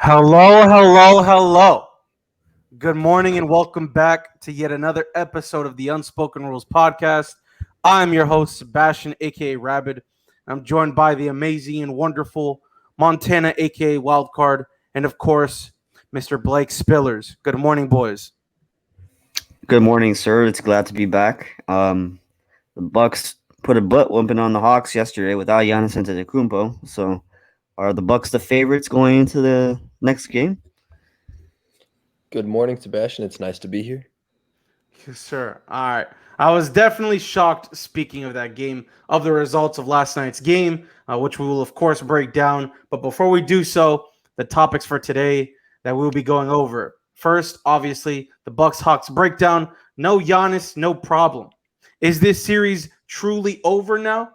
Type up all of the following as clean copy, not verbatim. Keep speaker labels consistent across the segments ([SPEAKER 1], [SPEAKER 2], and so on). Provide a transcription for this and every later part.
[SPEAKER 1] Hello, hello, hello. Good morning and welcome back to yet another episode of the Unspoken Rules podcast. I'm your host, Sebastian, aka Rabid. I'm joined by the amazing and wonderful Montana, aka Wildcard, and of course, Mr. Blake Spillers. Good morning, boys.
[SPEAKER 2] Good morning, sir. It's glad to be back. The Bucks put a butt whooping on the Hawks yesterday without Giannis Antetokounmpo. So, are the Bucks the favorites going into the next game?
[SPEAKER 3] Good morning, Sebastian. It's nice to be here.
[SPEAKER 1] Yes, sir. All right. I was definitely shocked, speaking of that game, of the results of last night's game, which we will, of course, break down. But before we do so, the topics for today that we'll be going over. First, obviously, the Bucks-Hawks breakdown. No Giannis, no problem. Is this series truly over now?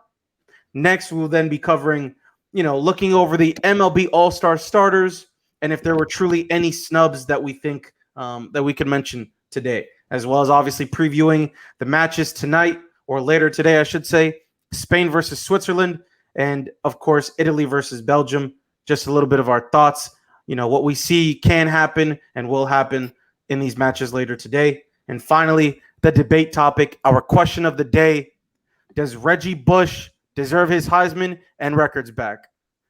[SPEAKER 1] Next, we'll then be covering, looking over the MLB All-Star starters and if there were truly any snubs that we think that we could mention today, as well as obviously previewing the matches tonight or later today, I should say, Spain versus Switzerland, and of course, Italy versus Belgium. Just a little bit of our thoughts, what we see can happen and will happen in these matches later today. And finally, the debate topic, our question of the day: does Reggie Bush deserve his Heisman and records back?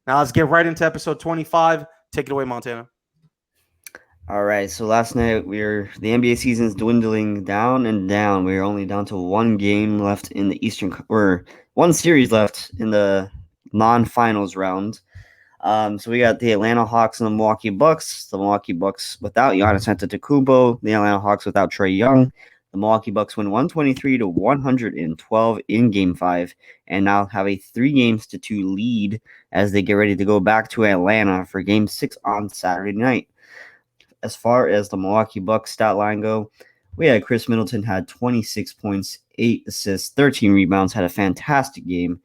[SPEAKER 1] Now let's get right into episode 25. Take it away, Montana.
[SPEAKER 2] All right. So last night the NBA season's dwindling down and down. We're only down to one game left in the or one series left in the non-finals round. So we got the Atlanta Hawks and the Milwaukee Bucks. The Milwaukee Bucks without Giannis Antetokounmpo. The Atlanta Hawks without Trae Young. The Milwaukee Bucks win 123-112 in Game 5 and now have a 3-2 lead as they get ready to go back to Atlanta for Game 6 on Saturday night. As far as the Milwaukee Bucks stat line go, we had Chris Middleton had 26 points, 8 assists, 13 rebounds, had a fantastic game.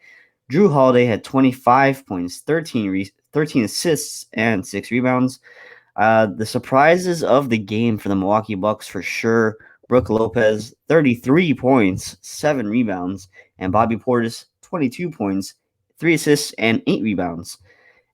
[SPEAKER 2] Drew Holiday had 25 points, 13 assists, and 6 rebounds. The surprises of the game for the Milwaukee Bucks for sure: Brook Lopez, 33 points, 7 rebounds, and Bobby Portis, 22 points, 3 assists, and 8 rebounds.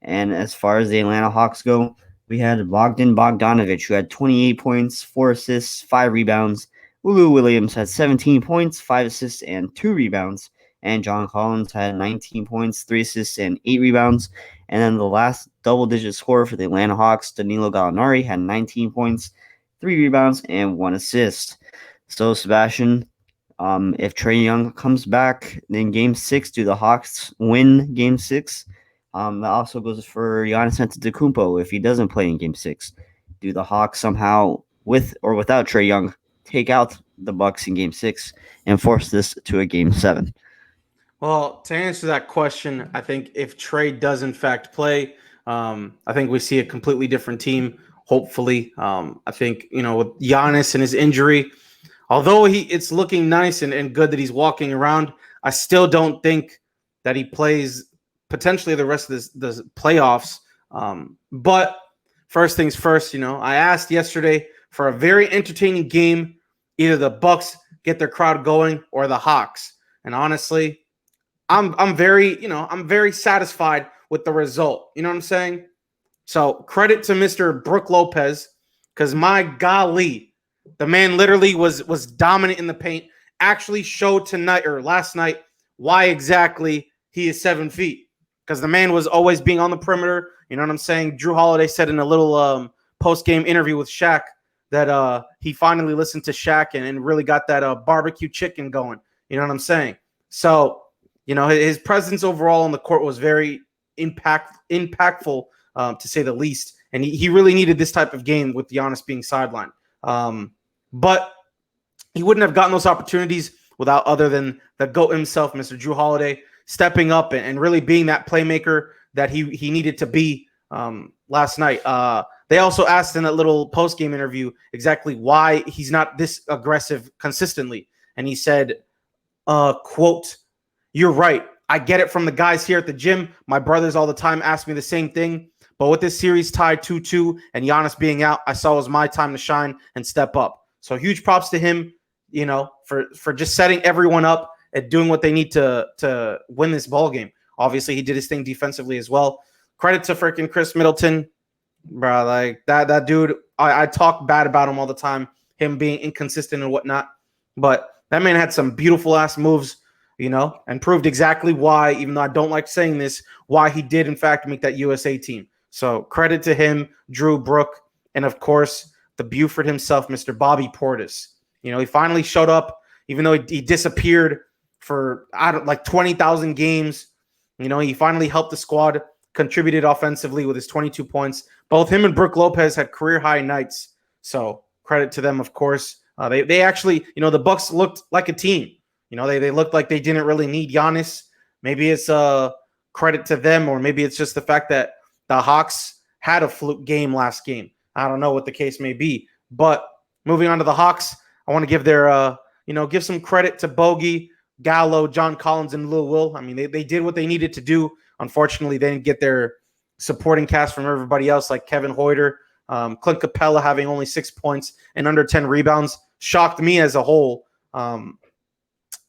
[SPEAKER 2] And as far as the Atlanta Hawks go, we had Bogdan Bogdanovic, who had 28 points, 4 assists, 5 rebounds. Lou Williams had 17 points, 5 assists, and 2 rebounds. And John Collins had 19 points, 3 assists, and 8 rebounds. And then the last double-digit scorer for the Atlanta Hawks, Danilo Gallinari, had 19 points, 3 rebounds, and 1 assist. So, Sebastian, if Trae Young comes back in Game 6, do the Hawks win Game 6? That also goes for Giannis Antetokounmpo. If he doesn't play in Game 6, do the Hawks somehow, with or without Trae Young, take out the Bucks in Game 6 and force this to a Game 7?
[SPEAKER 1] Well, to answer that question, I think if Trae does in fact play, I think we see a completely different team. Hopefully, I think with Giannis and his injury, although it's looking nice and good that he's walking around, I still don't think that he plays potentially the rest of the playoffs. But first things first, I asked yesterday for a very entertaining game. Either the Bucks get their crowd going or the Hawks. And honestly, I'm very satisfied with the result. You know what I'm saying? So credit to Mr. Brook Lopez, because my golly, the man literally was dominant in the paint. Actually showed tonight or last night why exactly he is 7 feet. Because the man was always being on the perimeter. You know what I'm saying? Drew Holiday said in a little post-game interview with Shaq that he finally listened to Shaq and really got that barbecue chicken going. You know what I'm saying? So, his presence overall on the court was very impactful, to say the least. And he really needed this type of game with Giannis being sidelined. But he wouldn't have gotten those opportunities without other than the GOAT himself, Mr. Drew Holiday, stepping up and really being that playmaker that he needed to be last night. They also asked in that little post-game interview exactly why he's not this aggressive consistently. And he said, quote, "You're right. I get it from the guys here at the gym. My brothers all the time ask me the same thing. But with this series tied 2-2 and Giannis being out, I saw it was my time to shine and step up." So huge props to him, for just setting everyone up and doing what they need to win this ball game. Obviously, he did his thing defensively as well. Credit to freaking Chris Middleton. bro. Like that dude. I talk bad about him all the time, him being inconsistent and whatnot. But that man had some beautiful ass moves, and proved exactly why. Even though I don't like saying this, why he did in fact make that USA team. So credit to him, Drew Brook, and of course the Buford himself, Mr. Bobby Portis. He finally showed up, even though he disappeared for like 20,000 games. He finally helped the squad, contributed offensively with his 22 points. Both him and Brook Lopez had career high nights. So credit to them, of course. They actually, the Bucks looked like a team. They looked like they didn't really need Giannis. Maybe it's a credit to them, or maybe it's just the fact that the Hawks had a fluke game last game. I don't know what the case may be. But moving on to the Hawks, I want to give give some credit to Bogey, Gallo, John Collins, and Lil Will. I mean, they did what they needed to do. Unfortunately, they didn't get their supporting cast from everybody else, like Kevin Hoyter, Clint Capella having only 6 points and under 10 rebounds. Shocked me as a whole.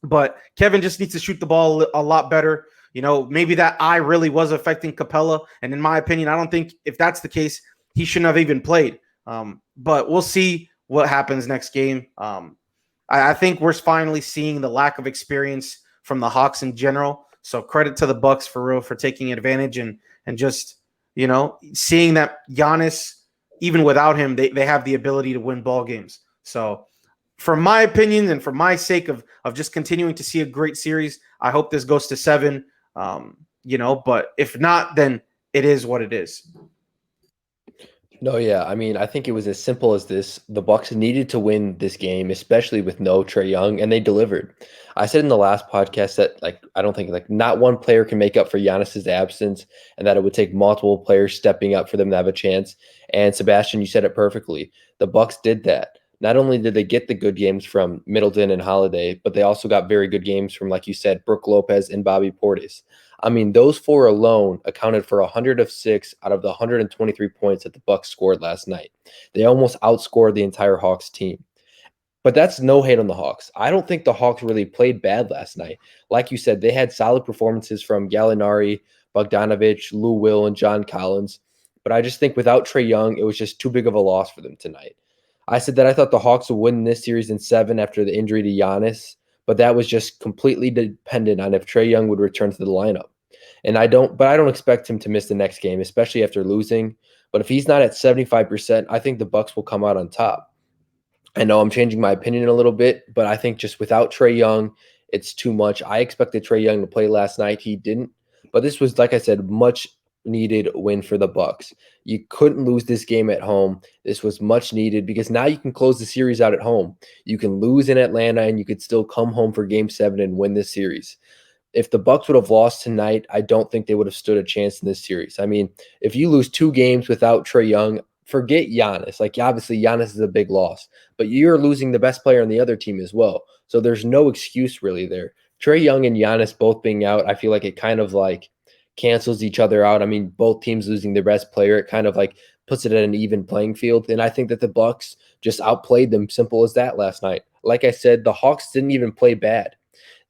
[SPEAKER 1] But Kevin just needs to shoot the ball a lot better. Maybe that eye really was affecting Capella. And in my opinion, I don't think if that's the case, he shouldn't have even played. But we'll see what happens next game. I think we're finally seeing the lack of experience from the Hawks in general. So credit to the Bucks for real for taking advantage and just, seeing that Giannis, even without him, they have the ability to win ball games. So for my opinion and for my sake of just continuing to see a great series, I hope this goes to 7. But if not, then it is what it is.
[SPEAKER 3] No, yeah. I mean, I think it was as simple as this. The Bucks needed to win this game, especially with no Trae Young, and they delivered. I said in the last podcast that I don't think not one player can make up for Giannis's absence, and that it would take multiple players stepping up for them to have a chance. And Sebastian, you said it perfectly. The Bucks did that. Not only did they get the good games from Middleton and Holiday, but they also got very good games from, like you said, Brook Lopez and Bobby Portis. I mean, those 4 alone accounted for 106 out of the 123 points that the Bucks scored last night. They almost outscored the entire Hawks team. But that's no hate on the Hawks. I don't think the Hawks really played bad last night. Like you said, they had solid performances from Gallinari, Bogdanovich, Lou Will, and John Collins. But I just think without Trae Young, it was just too big of a loss for them tonight. I said that I thought the Hawks would win this series in 7 after the injury to Giannis, but that was just completely dependent on if Trae Young would return to the lineup. And I don't expect him to miss the next game, especially after losing. But if he's not at 75%, I think the Bucks will come out on top. I know I'm changing my opinion a little bit, but I think just without Trae Young, it's too much. I expected Trae Young to play last night. He didn't. But this was, like I said, much needed win for the Bucks. You couldn't lose this game at home. This was much needed because now you can close the series out at home. You can lose in Atlanta and you could still come home for game 7 and win this series. If the Bucks would have lost tonight, I don't think they would have stood a chance in this series. I mean, if you lose 2 games without Trae Young, forget Giannis. Obviously Giannis is a big loss, but you're losing the best player on the other team as well. So there's no excuse really there. Trae Young and Giannis both being out, I feel like it kind of cancels each other out. I mean, both teams losing their best player, it kind of puts it at an even playing field. And I think that the Bucks just outplayed them, simple as that last night. Like I said, the Hawks didn't even play bad.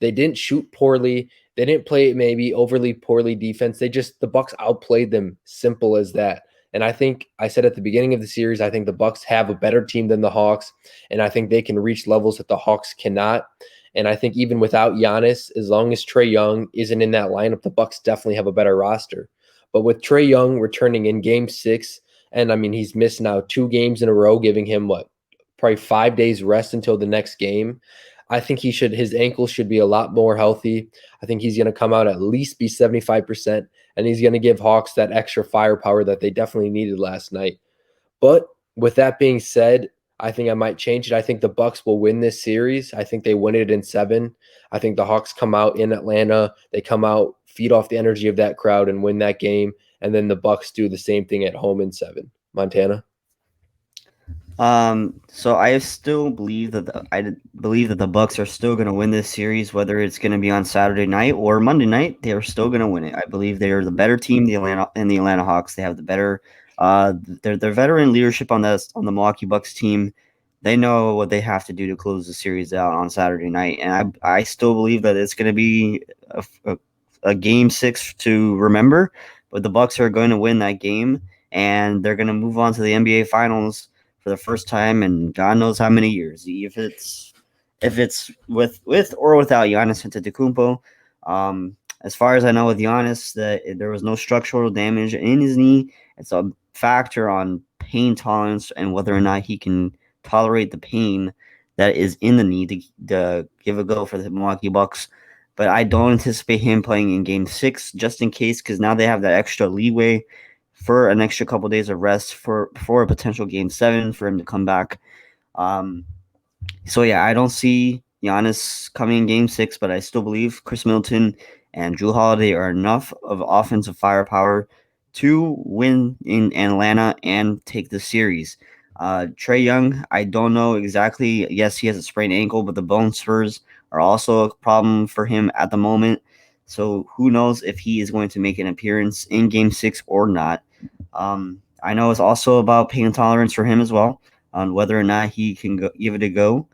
[SPEAKER 3] They didn't shoot poorly. They didn't play maybe overly poorly defense. The Bucks outplayed them, simple as that. And I think I said at the beginning of the series, I think the Bucks have a better team than the Hawks, and I think they can reach levels that the Hawks cannot. And I think even without Giannis, as long as Trae Young isn't in that lineup, the Bucks definitely have a better roster. But with Trae Young returning in game 6, and I mean, he's missed now 2 games in a row, giving him probably 5 days rest until the next game. I think his ankles should be a lot more healthy. I think he's going to come out at least be 75%, and he's going to give Hawks that extra firepower that they definitely needed last night. But with that being said, I think I might change it. I think the Bucks will win this series. I think they win it in 7. I think the Hawks come out in Atlanta. They come out, feed off the energy of that crowd and win that game. And then the Bucks do the same thing at home in 7. Montana?
[SPEAKER 2] So I still believe that the Bucks are still going to win this series, whether it's going to be on Saturday night or Monday night. They are still going to win it. I believe they are the better team. The Atlanta Hawks. They have the better. Their veteran leadership on the Milwaukee Bucks team. They know what they have to do to close the series out on Saturday night, and I still believe that it's going to be a game 6 to remember. But the Bucks are going to win that game. and they're going to move on to the NBA Finals for the first time in God knows how many years. If it's with or without Giannis Antetokounmpo. As far as I know, with Giannis, that there was no structural damage in his knee. It's a factor on pain tolerance and whether or not he can tolerate the pain that is in the knee to give a go for the Milwaukee Bucks. But I don't anticipate him playing in Game 6 just in case, because now they have that extra leeway for an extra couple days of rest for a potential Game 7 for him to come back. So yeah, I don't see Giannis coming in Game 6, but I still believe Chris Middleton and Jrue Holiday are enough of offensive firepower to win in Atlanta and take the series. Trae Young, I don't know exactly. Yes, he has a sprained ankle, but the bone spurs are also a problem for him at the moment. So who knows if he is going to make an appearance in Game 6 or not. I know it's also about pain tolerance for him as well, on whether or not he can give it a go.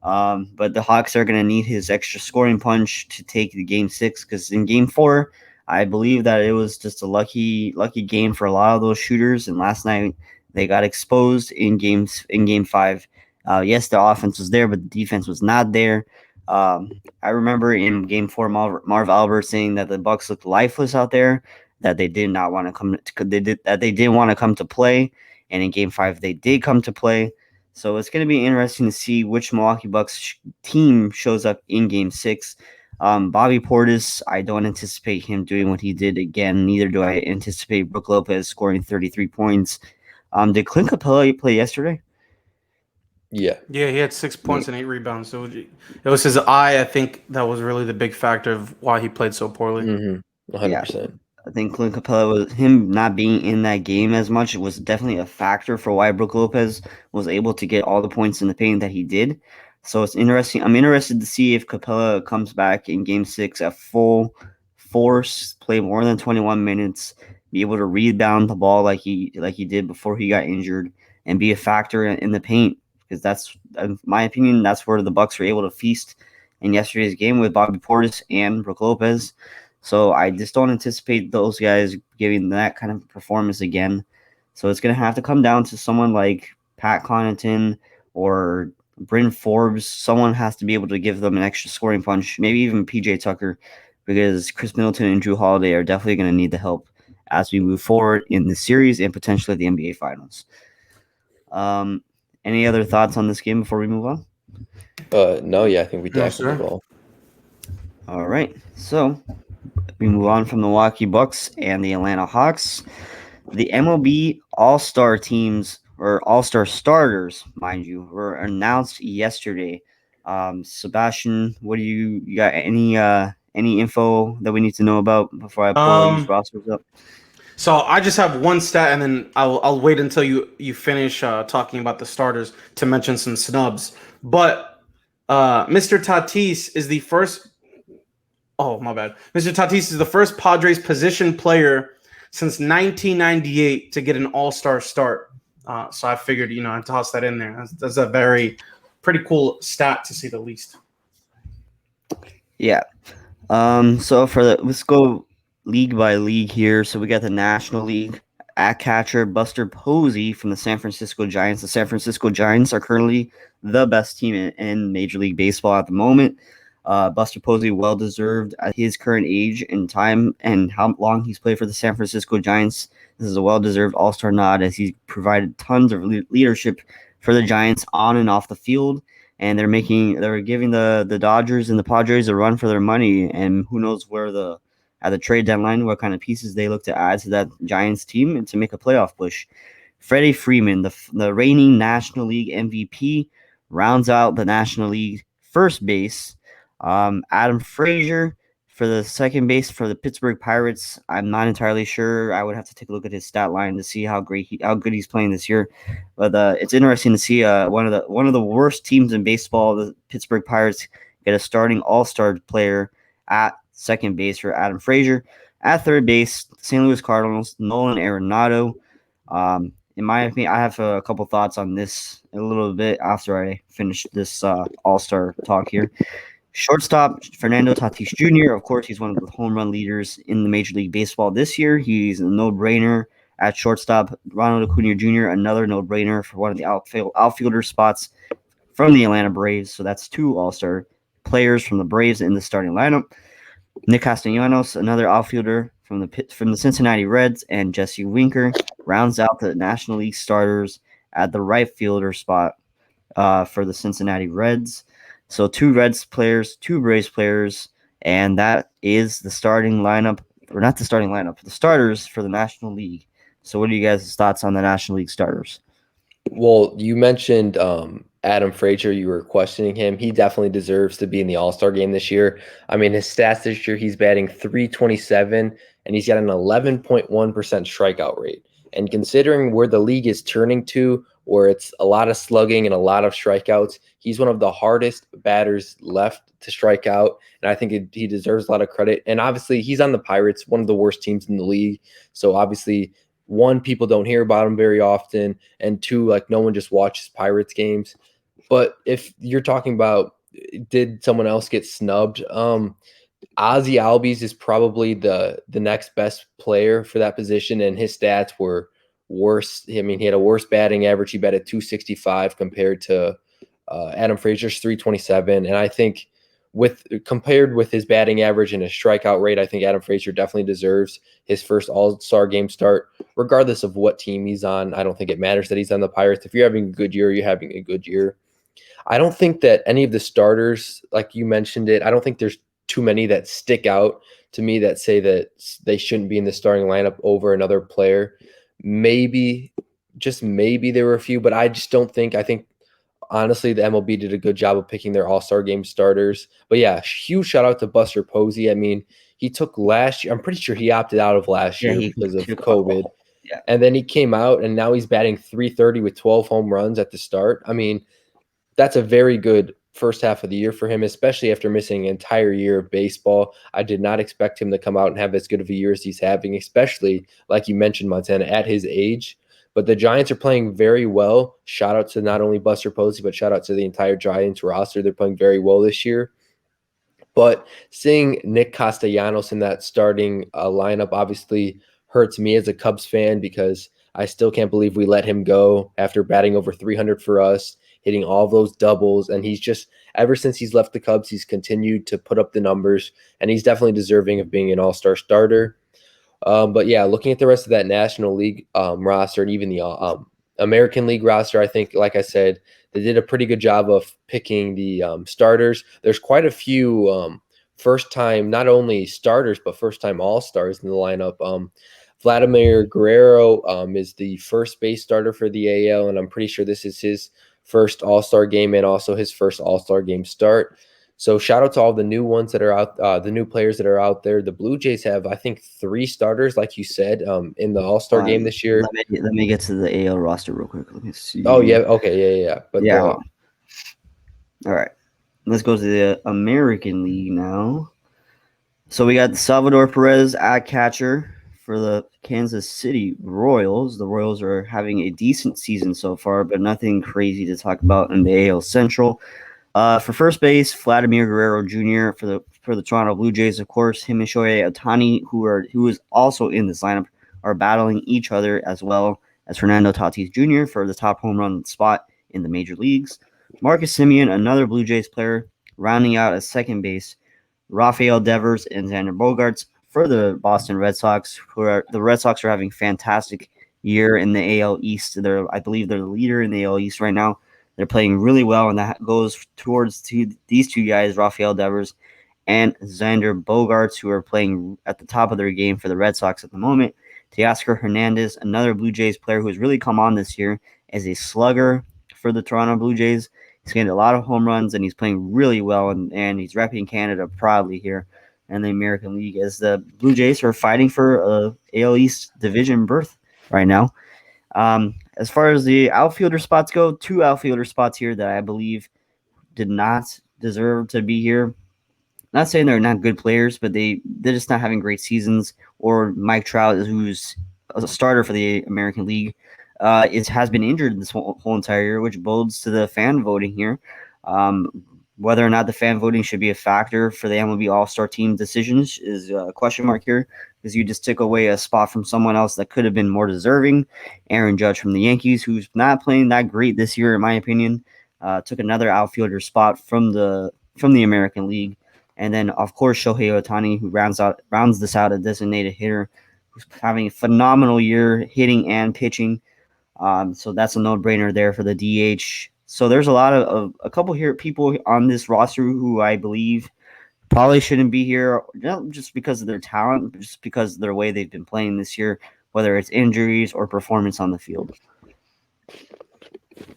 [SPEAKER 2] But the Hawks are going to need his extra scoring punch to take the Game 6, because in Game 4, I believe that it was just a lucky game for a lot of those shooters. And last night they got exposed in Game 5. Yes, the offense was there, but the defense was not there. I remember in Game 4, Marv Albert saying that the Bucks looked lifeless out there, that they did not want to come. They didn't want to come to play, and in Game 5 they did come to play. So it's going to be interesting to see which Milwaukee Bucks team shows up in Game 6. Bobby Portis, I don't anticipate him doing what he did again. Neither do I anticipate Brook Lopez scoring 33 points. Did Clint Capella play yesterday?
[SPEAKER 3] Yeah,
[SPEAKER 1] he had 6 points and 8 rebounds. So it was his eye, I think, that was really the big factor of why he played so poorly.
[SPEAKER 3] 100%.
[SPEAKER 2] I think Clint Capella, was him not being in that game as much, was definitely a factor for why Brook Lopez was able to get all the points in the paint that he did. So it's interesting. I'm interested to see if Capella comes back in Game 6 at full force, play more than 21 minutes, be able to rebound the ball like he did before he got injured, and be a factor in the paint. Because that's, in my opinion, that's where the Bucks were able to feast in yesterday's game with Bobby Portis and Brook Lopez. So I just don't anticipate those guys giving that kind of performance again. So it's going to have to come down to someone like Pat Connaughton or Bryn Forbes. Someone has to be able to give them an extra scoring punch, maybe even PJ Tucker, because Chris Middleton and Jrue Holiday are definitely going to need the help as we move forward in the series and potentially the NBA Finals. Any other thoughts on this game before we move on?
[SPEAKER 3] No, yeah, I think we
[SPEAKER 1] No,
[SPEAKER 3] tackled it
[SPEAKER 1] sir.
[SPEAKER 3] all.
[SPEAKER 2] All right, so we move on from the Milwaukee Bucks and the Atlanta Hawks. The MLB All-Star teams, or All-Star starters, mind you, were announced yesterday. Sebastian, what do you got? Any info that we need to know about before I pull these rosters up?
[SPEAKER 1] So I just have one stat, and then I'll wait until you finish talking about the starters to mention some snubs. But Mr. Tatis is the first. Oh, my bad. Mr. Tatis is the first Padres position player since 1998 to get an All-Star start. So I figured, I'd toss that in there. That's a very pretty cool stat, to say the least.
[SPEAKER 2] Yeah. So let's go league by league here. So we got the National League. At catcher, Buster Posey from the San Francisco Giants. The San Francisco Giants are currently the best team in Major League Baseball at the moment. Buster Posey, well-deserved at his current age and time and how long he's played for the San Francisco Giants. This is a well-deserved all-star nod, as he's provided tons of leadership for the Giants on and off the field. And they're giving the Dodgers and the Padres a run for their money. And who knows where at the trade deadline, what kind of pieces they look to add to that Giants team and to make a playoff push. Freddie Freeman, the reigning National League MVP, rounds out the National League first base. Adam Frazier for the second base for the Pittsburgh Pirates. I'm not entirely sure. I would have to take a look at his stat line to see how good he's playing this year. But it's interesting to see one of the worst teams in baseball, the Pittsburgh Pirates, get a starting all-star player at second base for Adam Frazier. At third base, St. Louis Cardinals, Nolan Arenado. In my opinion, I have a couple thoughts on this a little bit after I finish this all-star talk here. Shortstop, Fernando Tatis Jr., of course, he's one of the home run leaders in the Major League Baseball this year. He's a no-brainer At shortstop, Ronald Acuna Jr., another no-brainer for one of the outfielder spots from the Atlanta Braves. So that's 2 All-Star players from the Braves in the starting lineup. Nick Castellanos, another outfielder from the Cincinnati Reds, and Jesse Winker rounds out the National League starters at the right fielder spot for the Cincinnati Reds. So 2 Reds players, 2 Braves players, and that is the starting lineup, or not the starting lineup, the starters for the National League. So what are you guys' thoughts on the National League starters?
[SPEAKER 3] Well, you mentioned Adam Frazier. You were questioning him. He definitely deserves to be in the All-Star game this year. I mean, his stats this year, he's batting .327, and he's got an 11.1% strikeout rate. And considering where the league is turning to, where it's a lot of slugging and a lot of strikeouts, he's one of the hardest batters left to strike out. And I think he deserves a lot of credit. And obviously, he's on the Pirates, one of the worst teams in the league. So obviously, 1, people don't hear about him very often, and 2, like, no one just watches Pirates games. But if you're talking about, did someone else get snubbed? Ozzy Albies is probably the next best player for that position, and his stats were worse. I mean, he had a worse batting average. He batted .265 compared to Adam Frazier's .327, and I think compared with his batting average and his strikeout rate, I think Adam Frazier definitely deserves his first All-Star game start, regardless of what team he's on. I don't think it matters that he's on the Pirates. If you're having a good year, you're having a good year. I don't think that any of the starters, like you mentioned it, I don't think there's too many that stick out to me that say that they shouldn't be in the starting lineup over another player. Maybe, just maybe there were a few, but I just don't think, I think honestly, the MLB did a good job of picking their All-Star game starters. But yeah, huge shout out to Buster Posey. I mean, he took last year. I'm pretty sure he opted out of last year because of COVID.
[SPEAKER 2] Yeah.
[SPEAKER 3] And then he came out, and now he's batting .330 with 12 home runs at the start. I mean, that's a very good first half of the year for him, especially after missing an entire year of baseball. I did not expect him to come out and have as good of a year as he's having, especially, like you mentioned, Montana, at his age. But the Giants are playing very well. Shout out to not only Buster Posey, but shout out to the entire Giants roster. They're playing very well this year. But seeing Nick Castellanos in that starting lineup obviously hurts me as a Cubs fan, because I still can't believe we let him go after batting over 300 for us, hitting all those doubles. And he's just, ever since he's left the Cubs, he's continued to put up the numbers, and he's definitely deserving of being an all-star starter. But yeah, looking at the rest of that National League roster and even the American League roster, I think, like I said, they did a pretty good job of picking the starters. There's quite a few first-time, not only starters, but first-time all-stars in the lineup. Vladimir Guerrero is the first base starter for the AL, and I'm pretty sure this is his first all-star game and also his first all-star game start. So shout out to all the new ones that are out, the new players that are out there. The Blue Jays have, I think, 3 starters, like you said, in the All-Star game this year.
[SPEAKER 2] Let me get to the AL roster real quick. Let me see.
[SPEAKER 3] Oh, yeah. Okay, yeah. But
[SPEAKER 2] yeah. All right. Let's go to the American League now. So we got Salvador Perez at catcher for the Kansas City Royals. The Royals are having a decent season so far, but nothing crazy to talk about in the AL Central. For first base, Vladimir Guerrero Jr. for the Toronto Blue Jays, of course. Him and Shohei Ohtani, who is also in this lineup, are battling each other, as well as Fernando Tatis Jr. for the top home run spot in the major leagues. Marcus Semien, another Blue Jays player, rounding out at second base. Rafael Devers and Xander Bogaerts for the Boston Red Sox. The Red Sox are having a fantastic year in the AL East. I believe they're the leader in the AL East right now. They're playing really well, and that goes towards these 2 guys, Rafael Devers and Xander Bogaerts, who are playing at the top of their game for the Red Sox at the moment. Teoscar Hernandez, another Blue Jays player who has really come on this year as a slugger for the Toronto Blue Jays. He's getting a lot of home runs, and he's playing really well, and he's repping Canada proudly here in the American League, as the Blue Jays are fighting for a AL East division berth right now. As far as the outfielder spots go, 2 outfielder spots here that I believe did not deserve to be here. Not saying they're not good players, but they're just not having great seasons. Or Mike Trout, who's a starter for the American League, has been injured this whole entire year, which bodes to the fan voting here. Whether or not the fan voting should be a factor for the MLB All-Star team decisions is a question mark here, because you just took away a spot from someone else that could have been more deserving. Aaron Judge from the Yankees, who's not playing that great this year, in my opinion, took another outfielder spot from the American League. And then, of course, Shohei Ohtani, who rounds this out, a designated hitter, who's having a phenomenal year hitting and pitching. So that's a no-brainer there for the DH. So there's a couple here people on this roster who I believe probably shouldn't be here, not just because of their talent, but just because of their way they've been playing this year, whether it's injuries or performance on the field.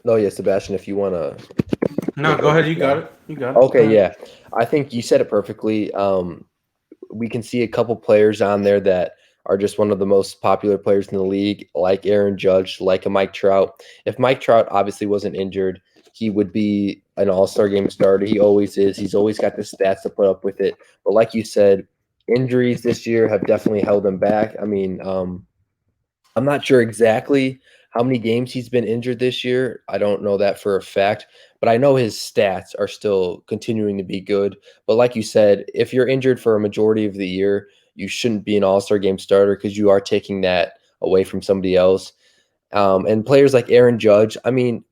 [SPEAKER 3] No, yeah, Sebastian, if you want to.
[SPEAKER 1] No, go ahead. You got it.
[SPEAKER 3] Okay, yeah. I think you said it perfectly. We can see a couple players on there that are just one of the most popular players in the league, like Aaron Judge, like a Mike Trout. If Mike Trout obviously wasn't injured, he would be an all-star game starter. He always is. He's always got the stats to put up with it. But like you said, injuries this year have definitely held him back. I mean, I'm not sure exactly how many games he's been injured this year. I don't know that for a fact, but I know his stats are still continuing to be good. But like you said, if you're injured for a majority of the year, you shouldn't be an all-star game starter because you are taking that away from somebody else. And players like Aaron Judge, I mean,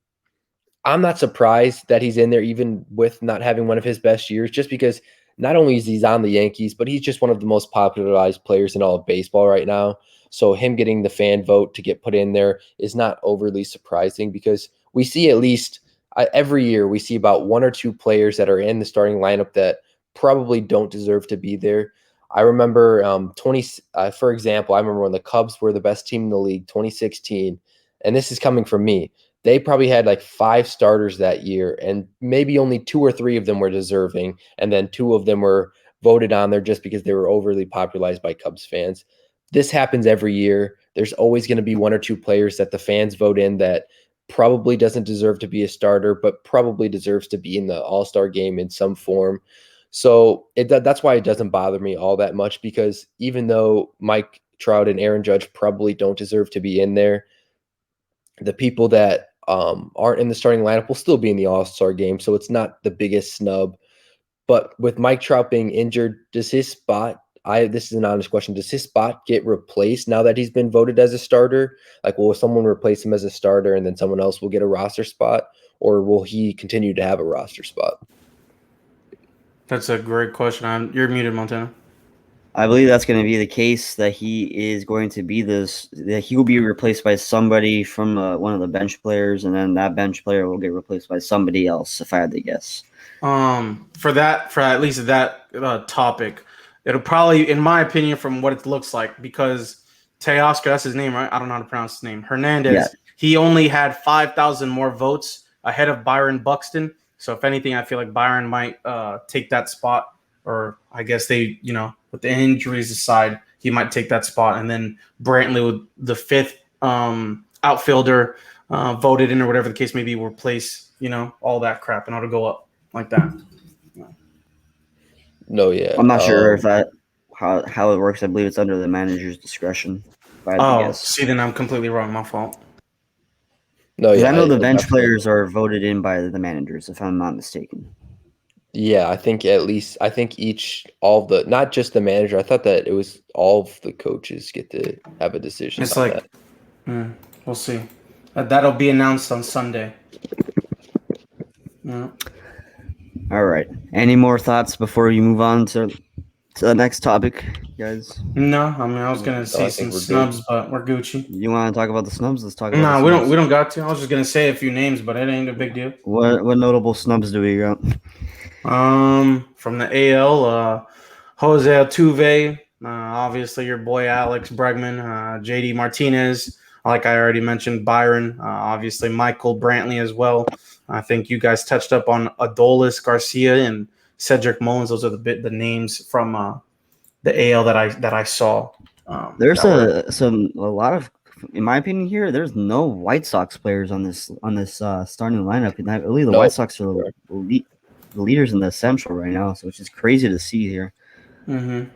[SPEAKER 3] I'm not surprised that he's in there even with not having one of his best years, just because not only is he on the Yankees, but he's just one of the most popularized players in all of baseball right now. So him getting the fan vote to get put in there is not overly surprising because we see at least every year we see about one or two players that are in the starting lineup that probably don't deserve to be there. I remember for example, I remember when the Cubs were the best team in the league, 2016, and this is coming from me. They probably had like 5 starters that year, and maybe only 2 or 3 of them were deserving, and then 2 of them were voted on there just because they were overly popularized by Cubs fans. This happens every year. There's always going to be 1 or 2 players that the fans vote in that probably doesn't deserve to be a starter, but probably deserves to be in the All-Star game in some form. So that's why it doesn't bother me all that much, because even though Mike Trout and Aaron Judge probably don't deserve to be in there, the people that aren't in the starting lineup will still be in the All-Star game. So it's not the biggest snub. But with Mike Trout being injured, does his spot this is an honest question. Does his spot get replaced now that he's been voted as a starter? Like, will someone replace him as a starter and then someone else will get a roster spot? Or will he continue to have a roster spot?
[SPEAKER 1] That's a great question. You're muted, Montana.
[SPEAKER 2] I believe that's going to be the case, that he is going to be that he will be replaced by somebody from one of the bench players, and then that bench player will get replaced by somebody else, if I had to guess.
[SPEAKER 1] For at least that topic, it'll probably, in my opinion, from what it looks like, because Teoscar, that's his name, right? I don't know how to pronounce his name. Hernandez, yeah. He only had 5,000 more votes ahead of Byron Buxton. So if anything, I feel like Byron might take that spot, or I guess they, with the injuries aside, he might take that spot. And then Brantley, with the 5th outfielder voted in, or whatever the case may be, will replace, all that crap, and it'll go up like that.
[SPEAKER 3] No, yeah.
[SPEAKER 2] I'm not sure if how it works. I believe it's under the manager's discretion.
[SPEAKER 1] See, then I'm completely wrong. My fault.
[SPEAKER 2] No, yeah. I know the bench players are voted in by the managers, if I'm not mistaken.
[SPEAKER 3] Yeah, I think not just the manager. I thought that it was all of the coaches get to have a decision.
[SPEAKER 1] It's like, we'll see. That'll be announced on Sunday. Yeah.
[SPEAKER 2] All right. Any more thoughts before we move on to the next topic, guys?
[SPEAKER 1] No, I mean, I was gonna say some snubs, but we're Gucci.
[SPEAKER 2] You want to talk about the snubs? Let's talk about.
[SPEAKER 1] No, we don't got to. I was just gonna say a few names, but it ain't a big deal.
[SPEAKER 2] What notable snubs do we got?
[SPEAKER 1] From the AL, Jose Altuve, obviously your boy Alex Bregman, JD Martinez, like I already mentioned, Byron, obviously Michael Brantley as well. I think you guys touched up on Adolis Garcia and Cedric Mullins. Those are the names from the AL that I saw.
[SPEAKER 2] There's a lot of, in my opinion, here. There's no White Sox players on this starting lineup, and I believe the White Sox are the leaders in the Central right now. So it's just crazy to see here.
[SPEAKER 1] Mm-hmm.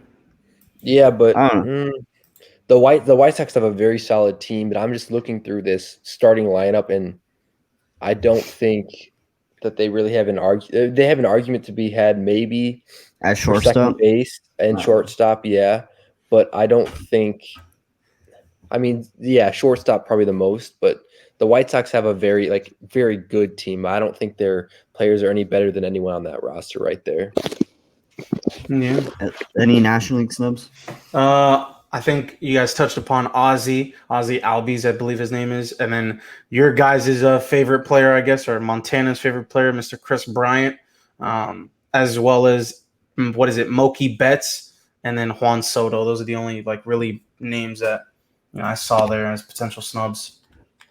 [SPEAKER 3] Yeah, but the White Sox have a very solid team. But I'm just looking through this starting lineup, and I don't think that they really have an argument. They have an argument to be had, maybe
[SPEAKER 2] at shortstop,
[SPEAKER 3] second base and shortstop. Yeah, but I don't think. I mean, yeah, shortstop probably the most, but the White Sox have a very good team. I don't think their players are any better than anyone on that roster right there.
[SPEAKER 1] Yeah.
[SPEAKER 2] Any National League snubs?
[SPEAKER 1] I think you guys touched upon Ozzy Albies, I believe his name is, and then your guys' favorite player, I guess, or Montana's favorite player, Mr. Chris Bryant, as well as Mookie Betts, and then Juan Soto. Those are the only really names that I saw there as potential snubs.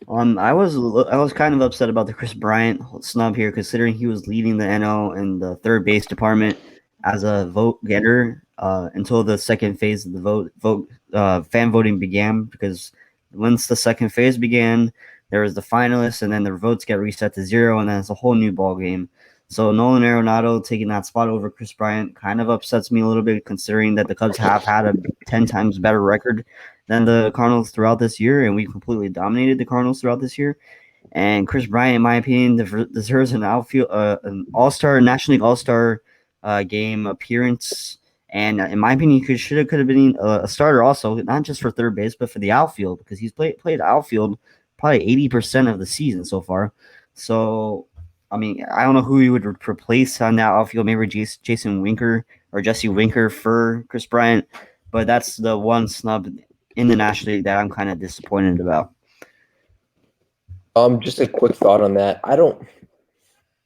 [SPEAKER 2] I was kind of upset about the Chris Bryant snub here, considering he was leading the NL in the third base department as a vote getter until the second phase of the fan voting began. Because once the second phase began, there was the finalists, and then the votes get reset to 0, and then it's a whole new ball game. So Nolan Arenado taking that spot over Chris Bryant kind of upsets me a little bit, considering that the Cubs have had a 10 times better record than the Cardinals throughout this year, and we completely dominated the Cardinals throughout this year. And Chris Bryant, in my opinion, deserves an an All-Star, National League All-Star game appearance. And in my opinion, he could have been a starter also, not just for third base, but for the outfield, because he's played outfield probably 80% of the season so far. So, I mean, I don't know who he would replace on that outfield, maybe Jason Winker or Jesse Winker for Chris Bryant, but that's the one snub in the National League that I'm kind of disappointed about.
[SPEAKER 3] Just a quick thought on that.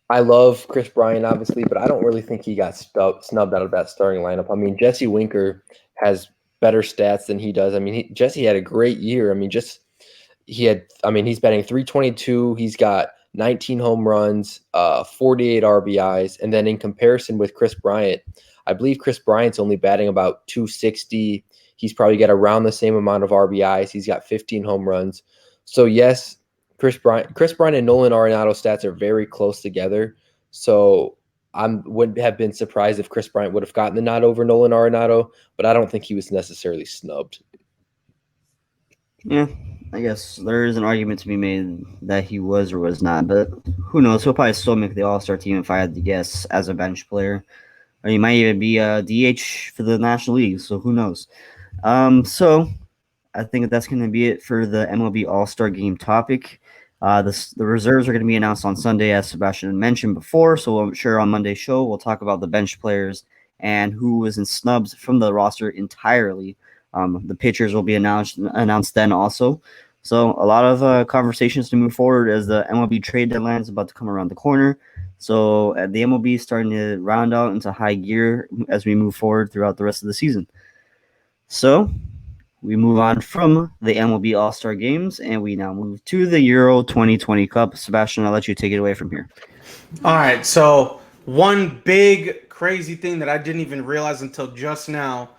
[SPEAKER 3] I love Chris Bryant, obviously, but I don't really think he got snubbed out of that starting lineup. I mean, Jesse Winker has better stats than he does. I mean, Jesse had a great year. I mean, he's batting .322. He's got 19 home runs, 48 RBIs. And then in comparison with Chris Bryant, I believe Chris Bryant's only batting about .260. He's probably got around the same amount of RBIs. He's got 15 home runs. So, yes, Chris Bryant and Nolan Arenado stats are very close together. So I wouldn't have been surprised if Chris Bryant would have gotten the nod over Nolan Arenado, but I don't think he was necessarily snubbed.
[SPEAKER 2] Yeah, I guess there is an argument to be made that he was or was not, but who knows? He'll probably still make the All-Star team if I had to guess as a bench player. Or he might even be a DH for the National League, so who knows? So I think that's going to be it for the MLB All-Star Game topic. The reserves are going to be announced on Sunday, as Sebastian mentioned before. So I'm sure on Monday's show we'll talk about the bench players and who was in snubs from the roster entirely. The pitchers will be announced then also. So a lot of conversations to move forward as the MLB trade deadline is about to come around the corner. So the MLB is starting to round out into high gear as we move forward throughout the rest of the season. So we move on from the MLB All-Star Games, and we now move to the Euro 2020 Cup. Sebastian, I'll let you take it away from here.
[SPEAKER 1] All right, so one big crazy thing that I didn't even realize until just now,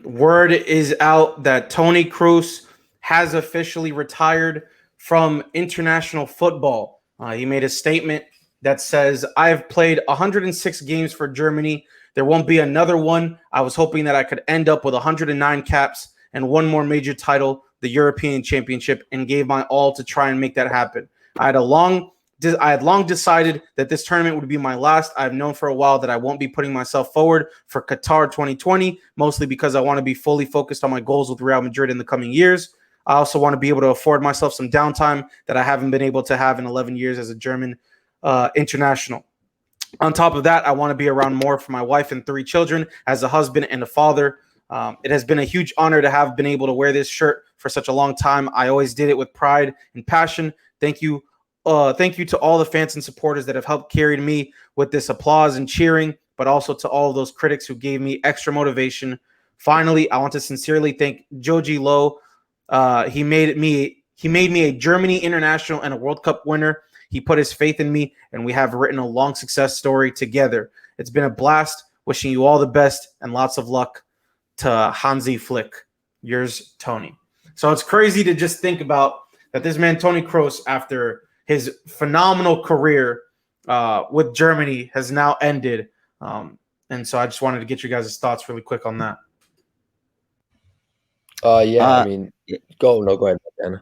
[SPEAKER 1] word is out that Toni Kroos has officially retired from international football. He made a statement that says, "I have played 106 games for Germany. There won't be another one. I was hoping that I could end up with 109 caps and one more major title, the European Championship, and gave my all to try and make that happen. I had long decided that this tournament would be my last. I've known for a while that I won't be putting myself forward for Qatar 2020, mostly because I want to be fully focused on my goals with Real Madrid in the coming years. I also want to be able to afford myself some downtime that I haven't been able to have in 11 years as a German international. On top of that, I want to be around more for my wife and 3 children as a husband and a father. It has been a huge honor to have been able to wear this shirt for such a long time. I always did it with pride and passion. Thank you. Thank you to all the fans and supporters that have helped carry me with this applause and cheering, but also to all of those critics who gave me extra motivation. Finally, I want to sincerely thank Joji Low. He made me a Germany international and a World Cup winner. He put his faith in me, and we have written a long success story together. It's been a blast. Wishing you all the best and lots of luck. To Hansi Flick, yours, Tony." So it's crazy to just think about that this man, Toni Kroos, after his phenomenal career with Germany, has now ended. And so I just wanted to get you guys' thoughts really quick on that.
[SPEAKER 3] I mean, go ahead, Dan.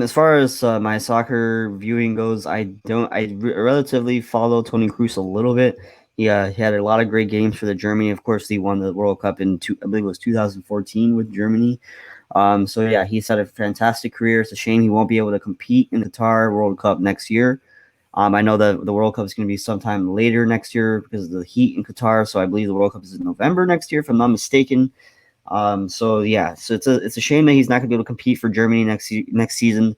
[SPEAKER 2] As far as my soccer viewing goes, I relatively follow Toni Kroos a little bit. Yeah, he had a lot of great games for the Germany. Of course, he won the World Cup I believe it was 2014 with Germany. So yeah, he's had a fantastic career. It's a shame he won't be able to compete in the Qatar World Cup next year. I know that the World Cup is going to be sometime later next year because of the heat in Qatar. So I believe the World Cup is in November next year, if I'm not mistaken. So yeah, so it's a shame that he's not going to be able to compete for Germany next season.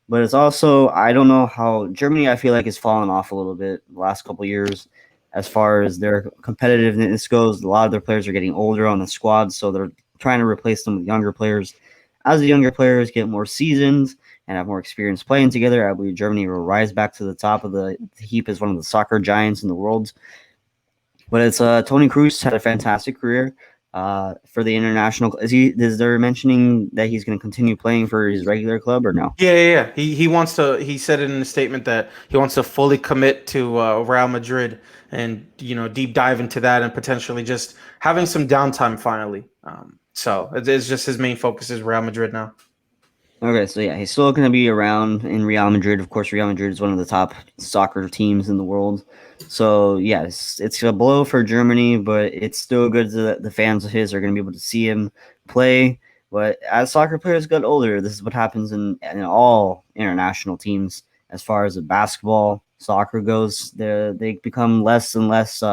[SPEAKER 2] But it's also, I don't know how Germany, I feel like, has fallen off a little bit the last couple of years as far as their competitiveness goes. A lot of their players are getting older on the squad, so they're trying to replace them with younger players. As the younger players get more seasoned and have more experience playing together, I believe Germany will rise back to the top of the heap as one of the soccer giants in the world. But it's Tony Cruz had a fantastic career for the international. Is there mentioning that he's going to continue playing for his regular club or no?
[SPEAKER 1] Yeah. He wants to. He said it in a statement that he wants to fully commit to Real Madrid and deep dive into that and potentially just having some downtime finally. So it's just his main focus is Real Madrid now.
[SPEAKER 2] Okay, so yeah, he's still going to be around in Real Madrid. Of course, Real Madrid is one of the top soccer teams in the world. So yeah, it's a blow for Germany, but it's still good that the fans of his are going to be able to see him play. But as soccer players get older, this is what happens in all international teams. As far as the basketball, soccer goes, they become less and less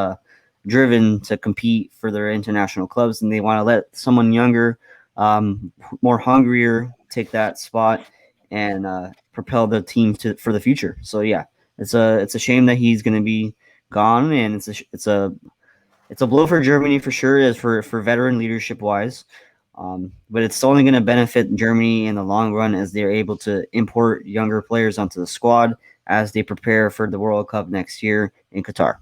[SPEAKER 2] driven to compete for their international clubs, and they want to let someone younger, more hungrier, take that spot and propel the team for the future. So yeah, it's a shame that he's going to be gone, and it's a blow for Germany for sure, as for veteran leadership wise. But it's only going to benefit Germany in the long run as they're able to import younger players onto the squad as they prepare for the World Cup next year in Qatar.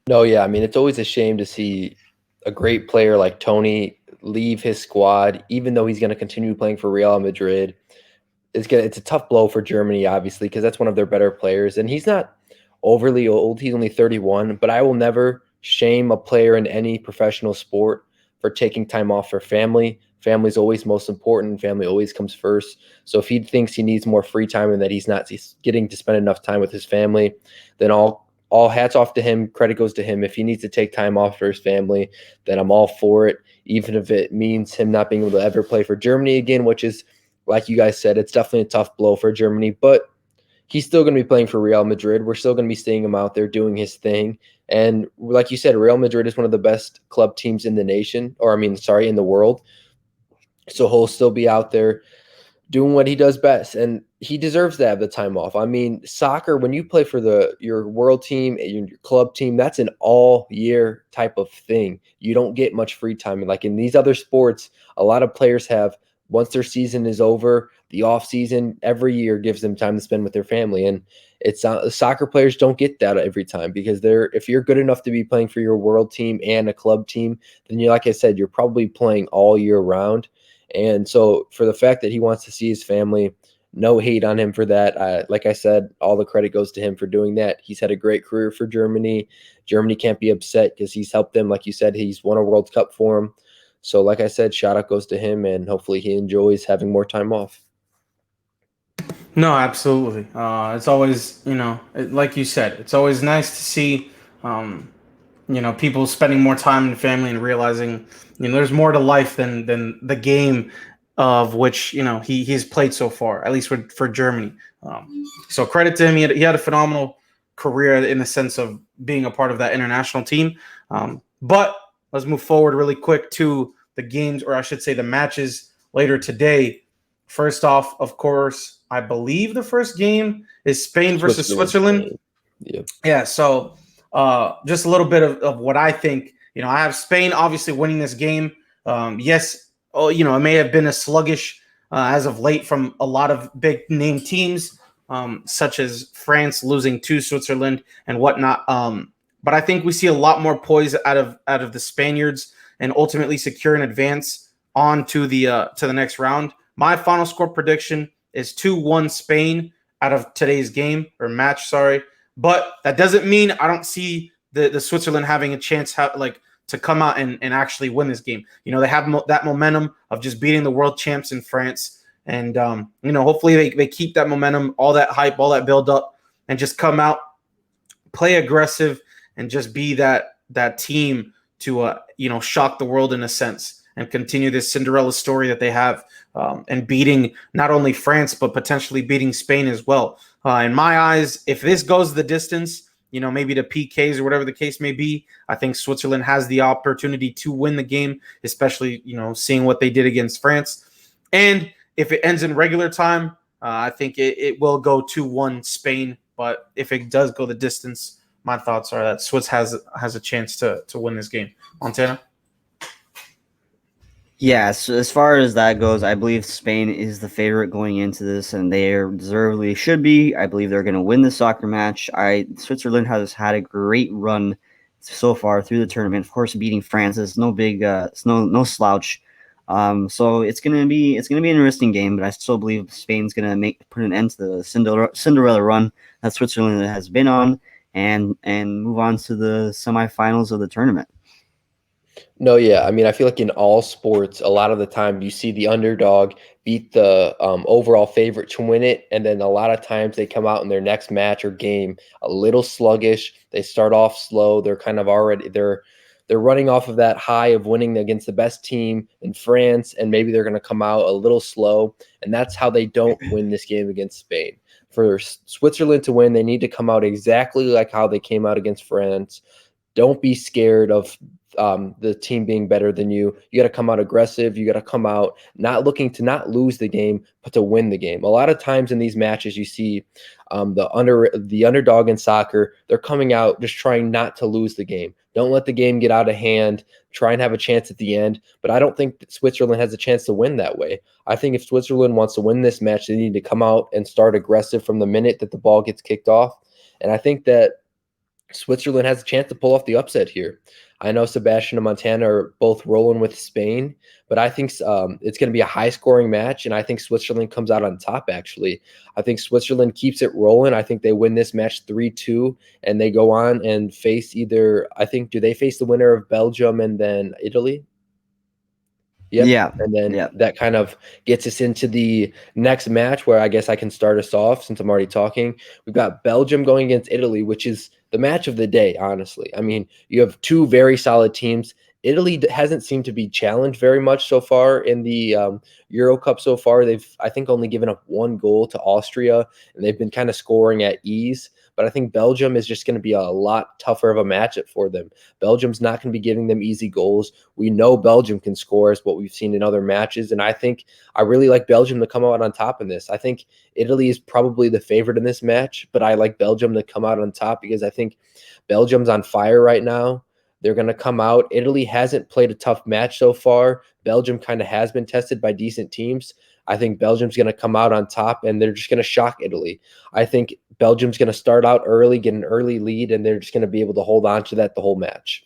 [SPEAKER 3] No, yeah, I mean, it's always a shame to see a great player like Tony leave his squad, even though he's going to continue playing for Real Madrid. It's a tough blow for Germany, obviously, because that's one of their better players, and he's not overly old. He's only 31, but I will never shame a player in any professional sport for taking time off for family. Family's always most important. Family always comes first. So if he thinks he needs more free time and that he's not getting to spend enough time with his family, then all hats off to him. Credit goes to him. If he needs to take time off for his family, then I'm all for it, even if it means him not being able to ever play for Germany again, which is, like you guys said, it's definitely a tough blow for Germany, but he's still going to be playing for Real Madrid. We're still going to be seeing him out there doing his thing. And like you said, Real Madrid is one of the best club teams in the nation, in the world. So he'll still be out there doing what he does best, and he deserves to have the time off. I mean, soccer, when you play for your world team and your club team, that's an all-year type of thing. You don't get much free time. And like in these other sports, a lot of players have, once their season is over, the off season every year gives them time to spend with their family. And it's soccer players don't get that every time, because if you're good enough to be playing for your world team and a club team, then like I said, you're probably playing all year round. And so for the fact that he wants to see his family, no hate on him for that. Like I said, all the credit goes to him for doing that. He's had a great career for Germany. Germany can't be upset because he's helped them. Like you said, he's won a World Cup for him. So like I said, shout out goes to him, and hopefully he enjoys having more time off.
[SPEAKER 1] No, absolutely. It's always, like you said, it's always nice to see, people spending more time in family and realizing, there's more to life than the game of which, he's played so far, at least for Germany. So credit to him. He had a phenomenal career in the sense of being a part of that international team. But let's move forward really quick to the games, or I should say the matches later today. First off, of course, I believe the first game is Spain versus Switzerland.
[SPEAKER 3] Yep.
[SPEAKER 1] Yeah, so just a little bit of what I think. I have Spain obviously winning this game. Yes, it may have been a sluggish as of late from a lot of big name teams, such as France losing to Switzerland and whatnot. But I think we see a lot more poise out of the Spaniards and ultimately secure an advance on to the next round. My final score prediction is 2-1 Spain out of today's game or match. Sorry. But that doesn't mean I don't see the Switzerland having a chance to come out and actually win this game. They have that momentum of just beating the world champs in France. And, hopefully they keep that momentum, all that hype, all that build up, and just come out, play aggressive, and just be that team to shock the world in a sense and continue this Cinderella story that they have, and beating not only France but potentially beating Spain as well. In my eyes, if this goes the distance, maybe to PKs or whatever the case may be, I think Switzerland has the opportunity to win the game, especially seeing what they did against France. And if it ends in regular time, I think it will go 2-1 Spain. But if it does go the distance, my thoughts are that Swiss has a chance to win this game. Montana?
[SPEAKER 2] Yeah, so as far as that goes, I believe Spain is the favorite going into this, and they deservedly should be. I believe they're going to win the soccer match. Switzerland has had a great run so far through the tournament. Of course, beating France is no slouch. So it's gonna be an interesting game, but I still believe Spain's gonna put an end to the Cinderella run that Switzerland has been on, and move on to the semifinals of the tournament.
[SPEAKER 3] No, yeah. I mean, I feel like in all sports, a lot of the time you see the underdog beat the overall favorite to win it, and then a lot of times they come out in their next match or game a little sluggish. They start off slow. They're kind of already they're running off of that high of winning against the best team in France, and maybe they're going to come out a little slow, and that's how they don't win this game against Spain. For Switzerland to win, they need to come out exactly like how they came out against France. Don't be scared of the team being better than you. You got to come out aggressive. You got to come out not looking to not lose the game, but to win the game. A lot of times in these matches, you see the underdog in soccer. They're coming out just trying not to lose the game. Don't let the game get out of hand. Try and have a chance at the end. But I don't think that Switzerland has a chance to win that way. I think if Switzerland wants to win this match, they need to come out and start aggressive from the minute that the ball gets kicked off. And I think that Switzerland has a chance to pull off the upset here. I know Sebastian and Montana are both rolling with Spain, but I think it's going to be a high-scoring match, and I think Switzerland comes out on top, actually. I think Switzerland keeps it rolling. I think they win this match 3-2, and they go on and face do they face the winner of Belgium and then Italy? Yep.
[SPEAKER 2] Yeah.
[SPEAKER 3] And then that kind of gets us into the next match where I guess I can start us off since I'm already talking. We've got Belgium going against Italy, which is the match of the day, honestly. I mean, you have two very solid teams. Italy hasn't seemed to be challenged very much so far in the Euro Cup so far. They've, I think, only given up one goal to Austria, and they've been kind of scoring at ease. But I think Belgium is just going to be a lot tougher of a matchup for them. Belgium's not going to be giving them easy goals. We know Belgium can score, is what we've seen in other matches. And I think I really like Belgium to come out on top in this. I think Italy is probably the favorite in this match, but I like Belgium to come out on top because I think Belgium's on fire right now. They're going to come out. Italy hasn't played a tough match so far. Belgium kind of has been tested by decent teams. I think Belgium's going to come out on top, and they're just going to shock Italy. I think Belgium's going to start out early, get an early lead, and they're just going to be able to hold on to that the whole match.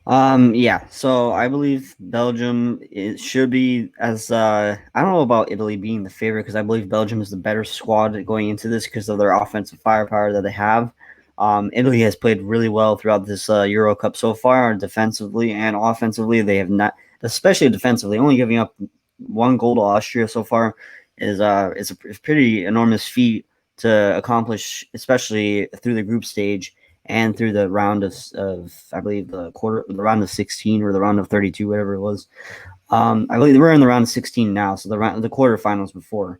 [SPEAKER 2] Yeah, so I believe Belgium, it should be I don't know about Italy being the favorite because I believe Belgium is the better squad going into this because of their offensive firepower that they have. Italy has played really well throughout this Euro Cup so far, defensively and offensively. They have not, especially defensively, only giving up one goal to Austria so far is a pretty enormous feat to accomplish, especially through the group stage and through the round of I believe the round of 16 or the round of 32, whatever it was. I believe we're in the round of 16 now, so the quarterfinals before.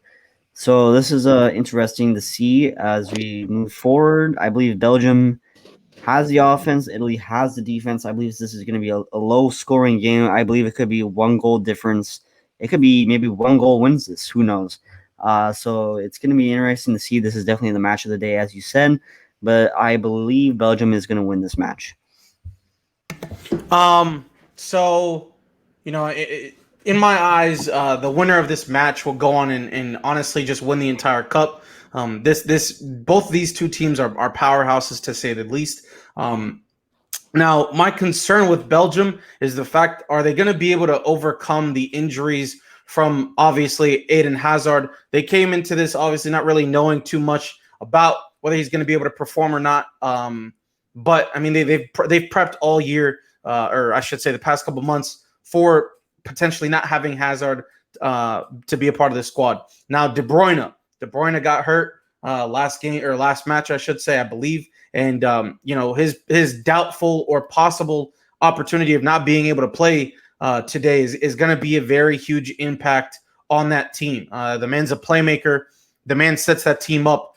[SPEAKER 2] So this is interesting to see as we move forward. I believe Belgium has the offense. Italy has the defense. I believe this is going to be a low-scoring game. I believe it could be a one-goal difference. It could be maybe one goal wins this. Who knows? So it's going to be interesting to see. This is definitely the match of the day, as you said. But I believe Belgium is going to win this match.
[SPEAKER 1] So, in my eyes, the winner of this match will go on and honestly just win the entire cup. Both these two teams are powerhouses, to say the least. Now, my concern with Belgium is the fact, are they going to be able to overcome the injuries from, obviously, Eden Hazard? They came into this, obviously, not really knowing too much about whether he's going to be able to perform or not. But, I mean, they've prepped all year, or I should say the past couple months, for potentially not having Hazard to be a part of the squad. Now, De Bruyne got hurt. last game or last match, I should say, I believe. And his doubtful or possible opportunity of not being able to play today is going to be a very huge impact on that team. The man's a playmaker. The man sets that team up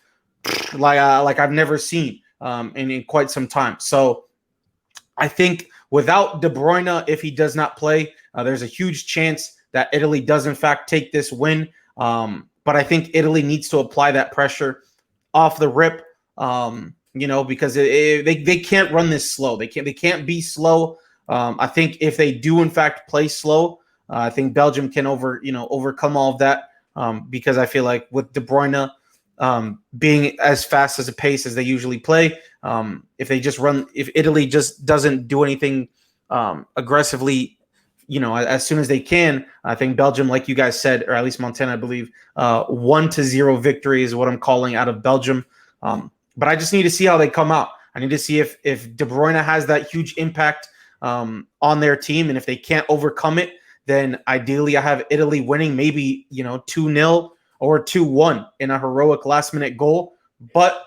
[SPEAKER 1] like I've never seen in quite some time. So I think without De Bruyne, if he does not play, there's a huge chance that Italy does in fact take this win. But I think Italy needs to apply that pressure off the rip, because they can't run this slow. They can't be slow. I think if they do in fact play slow, I think Belgium can overcome all of that, because I feel like with De Bruyne being as fast as a pace as they usually play, if Italy just doesn't do anything aggressively, as soon as they can, I think Belgium, like you guys said, or at least Montana, I believe, 1-0 victory is what I'm calling out of Belgium. But I just need to see how they come out. I need to see if De Bruyne has that huge impact on their team, and if they can't overcome it, then ideally I have Italy winning, maybe 2-0 or 2-1 in a heroic last-minute goal. But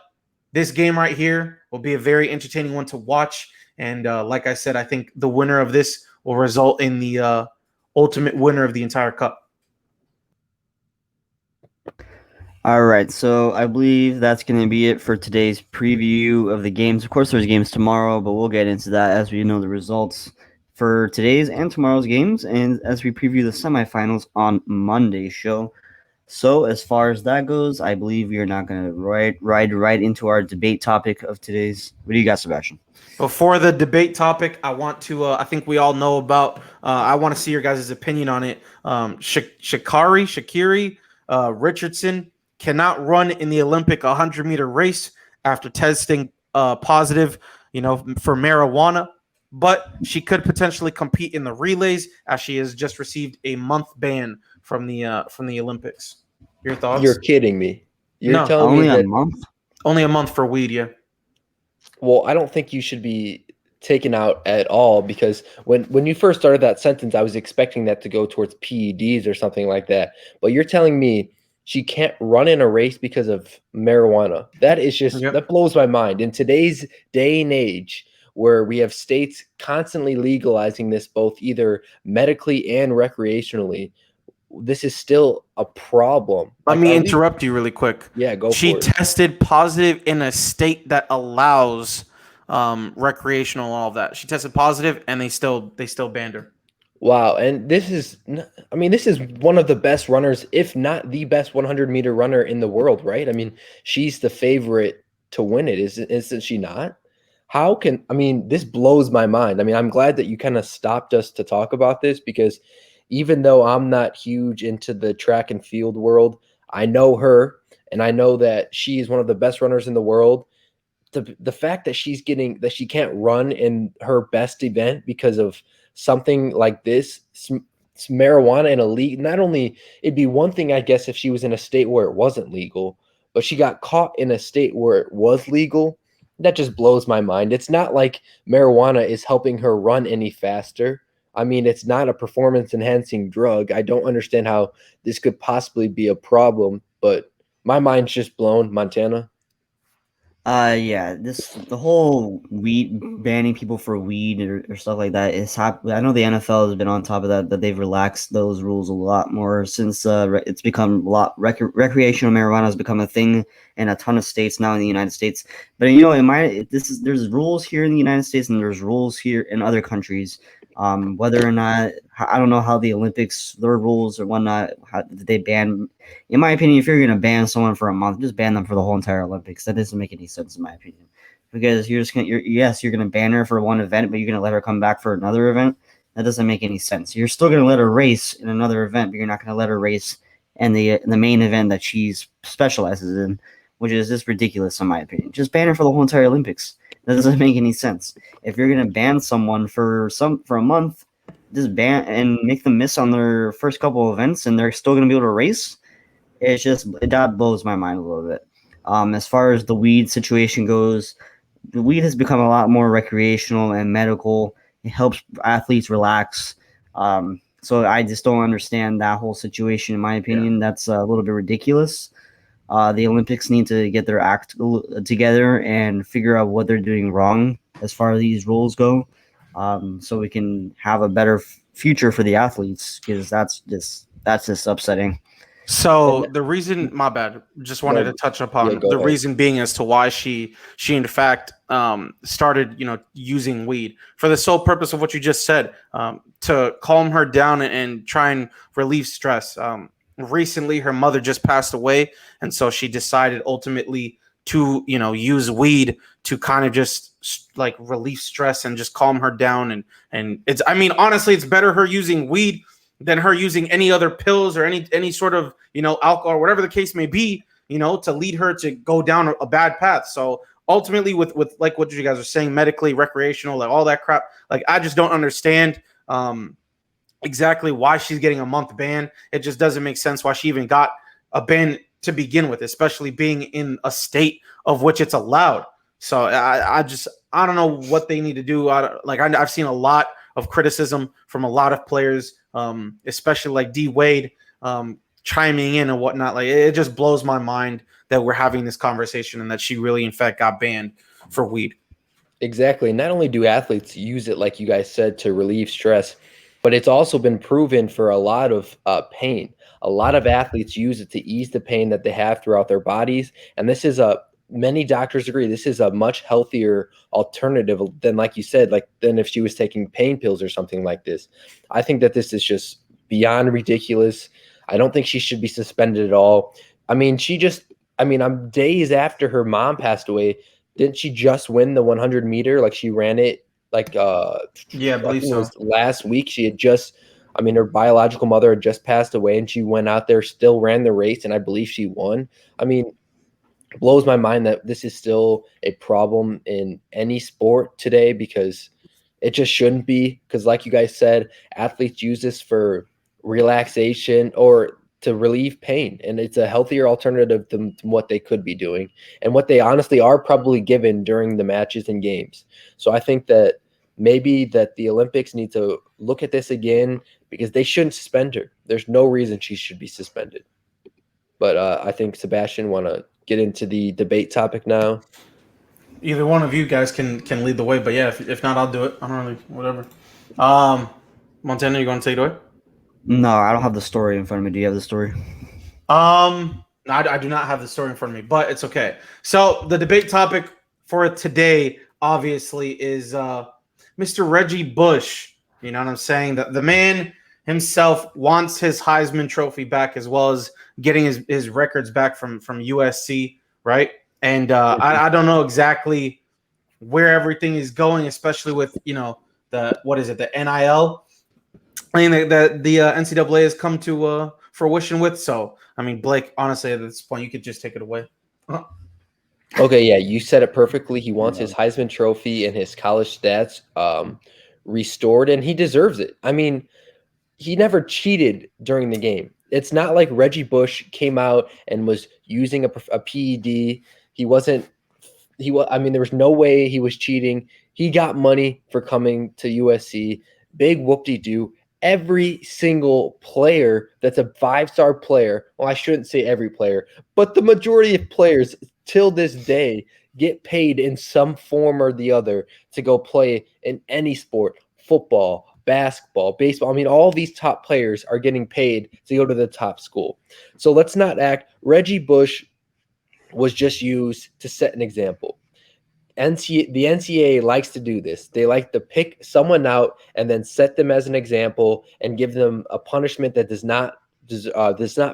[SPEAKER 1] this game right here will be a very entertaining one to watch. And like I said, I think the winner of this will result in the ultimate winner of the entire cup.
[SPEAKER 2] All right, so I believe that's going to be it for today's preview of the games. Of course, there's games tomorrow, but we'll get into that as we know the results for today's and tomorrow's games, and as we preview the semifinals on Monday's show. So as far as that goes, I believe we are not going to ride right into our debate topic of today's. What do you got, Sebastian?
[SPEAKER 1] Before the debate topic, I want to, I think we all know about, I want to see your guys' opinion on it. Sha'Carri, Richardson cannot run in the Olympic 100-meter race after testing positive, for marijuana, but she could potentially compete in the relays as she has just received a month ban from the Olympics. Your thoughts?
[SPEAKER 3] You're kidding me. You're telling
[SPEAKER 2] only
[SPEAKER 3] me that
[SPEAKER 2] a month?
[SPEAKER 1] Only a month for weed, yeah.
[SPEAKER 3] Well, I don't think you should be taken out at all, because when you first started that sentence, I was expecting that to go towards PEDs or something like that. But you're telling me she can't run in a race because of marijuana. That is just, that blows my mind. In today's day and age, where we have states constantly legalizing this, both either medically and recreationally, this is still a problem.
[SPEAKER 1] Let me interrupt you really quick.
[SPEAKER 3] Yeah, go for it.
[SPEAKER 1] She tested positive in a state that allows recreational and all of that. She tested positive, and they still banned her.
[SPEAKER 3] Wow, and this is one of the best runners, if not the best 100-meter runner in the world, right? I mean, she's the favorite to win it, isn't she not? This blows my mind. I mean, I'm glad that you kind of stopped us to talk about this, because even though I'm not huge into the track and field world, I know her, and I know that she is one of the best runners in the world. The fact that she can't run in her best event because of something like this, marijuana in a league. Not only, it'd be one thing, I guess, if she was in a state where it wasn't legal, but she got caught in a state where it was legal. That just blows my mind. It's not like marijuana is helping her run any faster. I mean, it's not a performance-enhancing drug. I don't understand how this could possibly be a problem, but my mind's just blown. Montana?
[SPEAKER 2] The whole weed, banning people for weed or stuff like that is happening. I know the NFL has been on top of that they've relaxed those rules a lot more since it's become a lot. Recreational marijuana has become a thing in a ton of states now in the United States. But there's rules here in the United States, and there's rules here in other countries. Whether or not, I don't know how the Olympics, their rules or whatnot, how they ban. In my opinion, if you're going to ban someone for a month, just ban them for the whole entire Olympics. That doesn't make any sense in my opinion, because you're going to ban her for one event, but you're going to let her come back for another event. That doesn't make any sense. You're still going to let her race in another event, but you're not going to let her race in the main event that she specializes in, which is just ridiculous in my opinion. Just ban her for the whole entire Olympics. That doesn't make any sense. If you're gonna ban someone for a month, just ban and make them miss on their first couple of events, and they're still gonna be able to race. That blows my mind a little bit. As far as the weed situation goes, the weed has become a lot more recreational and medical. It helps athletes relax. So I just don't understand that whole situation. In my opinion, that's a little bit ridiculous. The Olympics need to get their act together and figure out what they're doing wrong as far as these rules go, so we can have a better future for the athletes, because that's just upsetting.
[SPEAKER 1] So the reason, my bad, just wanted to touch upon
[SPEAKER 3] go
[SPEAKER 1] the
[SPEAKER 3] ahead.
[SPEAKER 1] reason being as to why she in fact started using weed for the sole purpose of what you just said, to calm her down and try and relieve stress. Recently, her mother just passed away, and so she decided ultimately to use weed to kind of just like relieve stress and just calm her down. And it's, I mean, honestly, it's better her using weed than her using any other pills or any sort of alcohol or whatever the case may be, to lead her to go down a bad path. So ultimately, with like what you guys are saying, medically, recreational, like all that crap, like I just don't understand exactly why she's getting a month ban. It just doesn't make sense why she even got a ban to begin with, especially being in a state of which it's allowed. So I don't know what they need to do. I've seen a lot of criticism from a lot of players, especially like D Wade, chiming in and whatnot. Like, it just blows my mind that we're having this conversation and that she really, in fact, got banned for weed.
[SPEAKER 3] Exactly. Not only do athletes use it, like you guys said, to relieve stress, but it's also been proven for a lot of pain. A lot of athletes use it to ease the pain that they have throughout their bodies. And this is many doctors agree, this is a much healthier alternative than, like you said, than if she was taking pain pills or something like this. I think that this is just beyond ridiculous. I don't think she should be suspended at all. I mean, I'm days after her mom passed away. Didn't she just win the 100 meter? Like, she ran it
[SPEAKER 1] I believe so.
[SPEAKER 3] It was last week. She had her biological mother had just passed away, and she went out there, still ran the race, and I believe she won. I mean, it blows my mind that this is still a problem in any sport today, because it just shouldn't be. Because like you guys said, athletes use this for relaxation or to relieve pain, and it's a healthier alternative than what they could be doing and what they honestly are probably given during the matches and games. So I think that maybe that the Olympics need to look at this again, because they shouldn't suspend her. There's no reason she should be suspended. But I think Sebastian, want to get into the debate topic now?
[SPEAKER 1] Either one of you guys can lead the way, but yeah, if not, I'll do it. I don't really, whatever. Montana, you going to take it away?
[SPEAKER 2] No, I don't have the story in front of me. Do you have the story?
[SPEAKER 1] I do not have the story in front of me, but it's okay. So the debate topic for today, obviously, is Mr. Reggie Bush. You know what I'm saying? The man himself wants his Heisman Trophy back, as well as getting his records back from USC, right? And I don't know exactly where everything is going, especially with the the NIL. I mean, that the NCAA has come to fruition with. So, I mean, Blake, honestly, at this point, you could just take it away.
[SPEAKER 3] Okay, yeah, you said it perfectly. He wants his Heisman Trophy and his college stats restored, and he deserves it. I mean, he never cheated during the game. It's not like Reggie Bush came out and was using a PED. There was no way he was cheating. He got money for coming to USC. Big whoop-de-doo. Every single player that's a 5-star player, well, I shouldn't say every player, but the majority of players till this day get paid in some form or the other to go play in any sport: football, basketball, baseball. I mean, all these top players are getting paid to go to the top school. So let's not act. Reggie Bush was just used to set an example. The NCAA likes to do this. They like to pick someone out and then set them as an example and give them a punishment that does not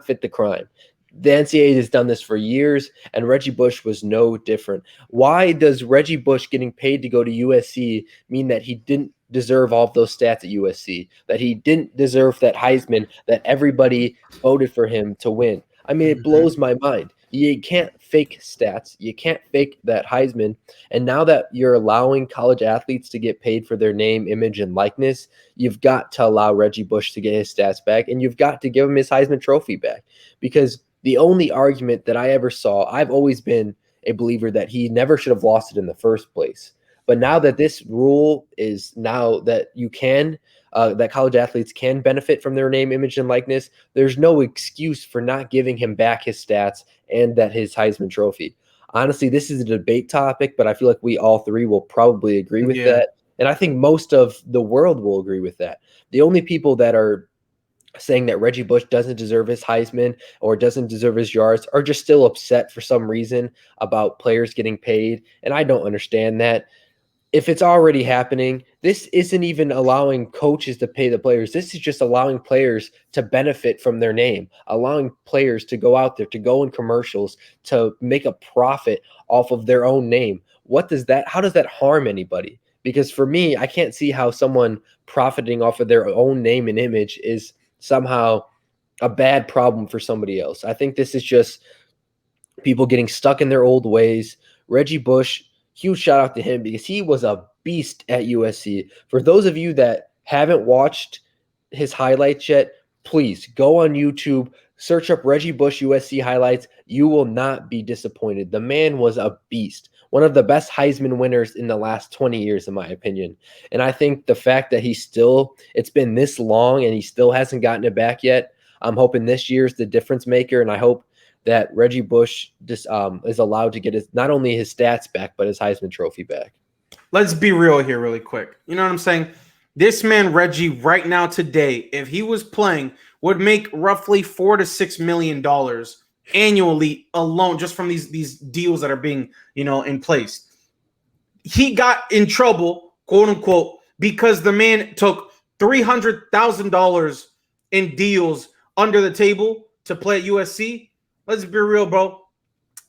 [SPEAKER 3] fit the crime. The NCAA has done this for years, and Reggie Bush was no different. Why does Reggie Bush getting paid to go to USC mean that he didn't deserve all of those stats at USC, that he didn't deserve that Heisman, that everybody voted for him to win? I mean, it blows my mind. You can't fake stats. You can't fake that Heisman. And now that you're allowing college athletes to get paid for their name, image, and likeness, you've got to allow Reggie Bush to get his stats back, and you've got to give him his Heisman Trophy back. Because the only argument that I ever saw, I've always been a believer that he never should have lost it in the first place. But now that this rule is now that you can, that college athletes can benefit from their name, image, and likeness, there's no excuse for not giving him back his stats and his Heisman Trophy. Honestly, this is a debate topic, but I feel like we all three will probably agree with that. And I think most of the world will agree with that. The only people that are saying that Reggie Bush doesn't deserve his Heisman or doesn't deserve his yards are just still upset for some reason about players getting paid. And I don't understand that. If it's already happening, this isn't even allowing coaches to pay the players. This is just allowing players to benefit from their name, allowing players to go out there, to go in commercials, to make a profit off of their own name. How does that harm anybody? Because for me, I can't see how someone profiting off of their own name and image is somehow a bad problem for somebody else. I think this is just people getting stuck in their old ways. Reggie Bush, huge shout out to him because he was a beast at USC. For those of you that haven't watched his highlights yet, please go on YouTube, search up Reggie Bush USC highlights. You will not be disappointed. The man was a beast. One of the best Heisman winners in the last 20 years, in my opinion. And I think the fact that it's been this long and he still hasn't gotten it back yet, I'm hoping this year's the difference maker. And I hope that Reggie Bush just is allowed to get not only his stats back, but his Heisman Trophy back.
[SPEAKER 1] Let's be real here really quick. You know what I'm saying? This man, Reggie, right now today, if he was playing, would make roughly $4 to $6 million annually alone just from these deals that are being, in place. He got in trouble, quote unquote, because the man took $300,000 in deals under the table to play at USC. Let's be real, bro.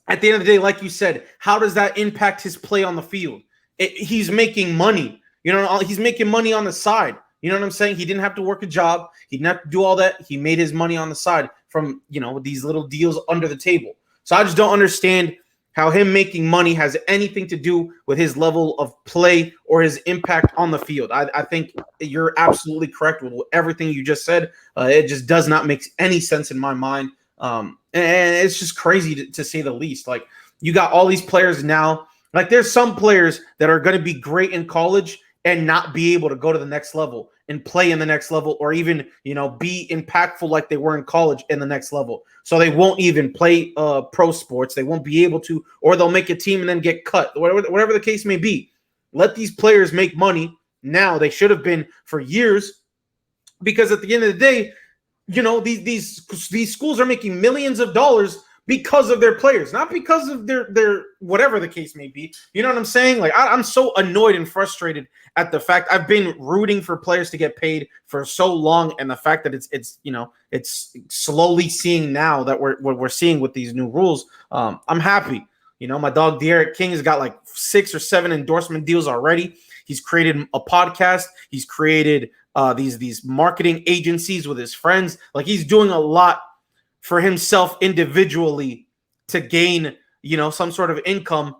[SPEAKER 1] At the end of the day, like you said, how does that impact his play on the field? He's making money. He's making money on the side. You know what I'm saying? He didn't have to work a job. He didn't have to do all that. He made his money on the side from, these little deals under the table. So I just don't understand how him making money has anything to do with his level of play or his impact on the field. I think you're absolutely correct with everything you just said. It just does not make any sense in my mind. And it's just crazy to say the least. Like, you got all these players now. Like, there's some players that are going to be great in college and not be able to go to the next level and play in the next level, or even, be impactful like they were in college in the next level. So they won't even play pro sports. They won't be able to, or they'll make a team and then get cut, whatever the case may be. Let these players make money now. They should have been for years, because at the end of the day, these schools are making millions of dollars because of their players, not because of their whatever the case may be. You know what I'm saying? Like, I'm so annoyed and frustrated at the fact I've been rooting for players to get paid for so long, and the fact that it's slowly seeing now that we're seeing with these new rules. I'm happy. My dog De'Aaron King has got like 6 or 7 endorsement deals already. He's created a podcast. He's created these marketing agencies with his friends. Like, he's doing a lot for himself individually to gain, some sort of income.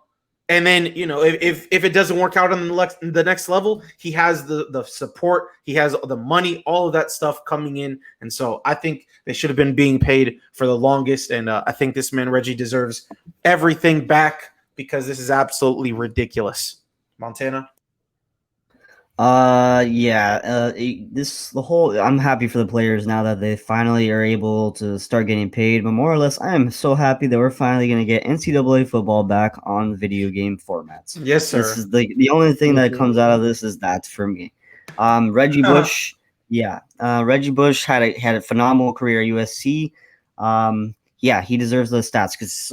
[SPEAKER 1] And then, if it doesn't work out on the next level, he has the support, he has the money, all of that stuff coming in. And so I think they should have been being paid for the longest. And I think this man, Reggie, deserves everything back, because this is absolutely ridiculous. Montana?
[SPEAKER 2] I'm happy for the players now that they finally are able to start getting paid, but more or less, I am so happy that we're finally going to get NCAA football back on video game formats.
[SPEAKER 1] Yes, sir.
[SPEAKER 2] This is the only thing that comes out of this is that for me. Reggie Bush, Reggie Bush had a phenomenal career at USC. He deserves those stats, because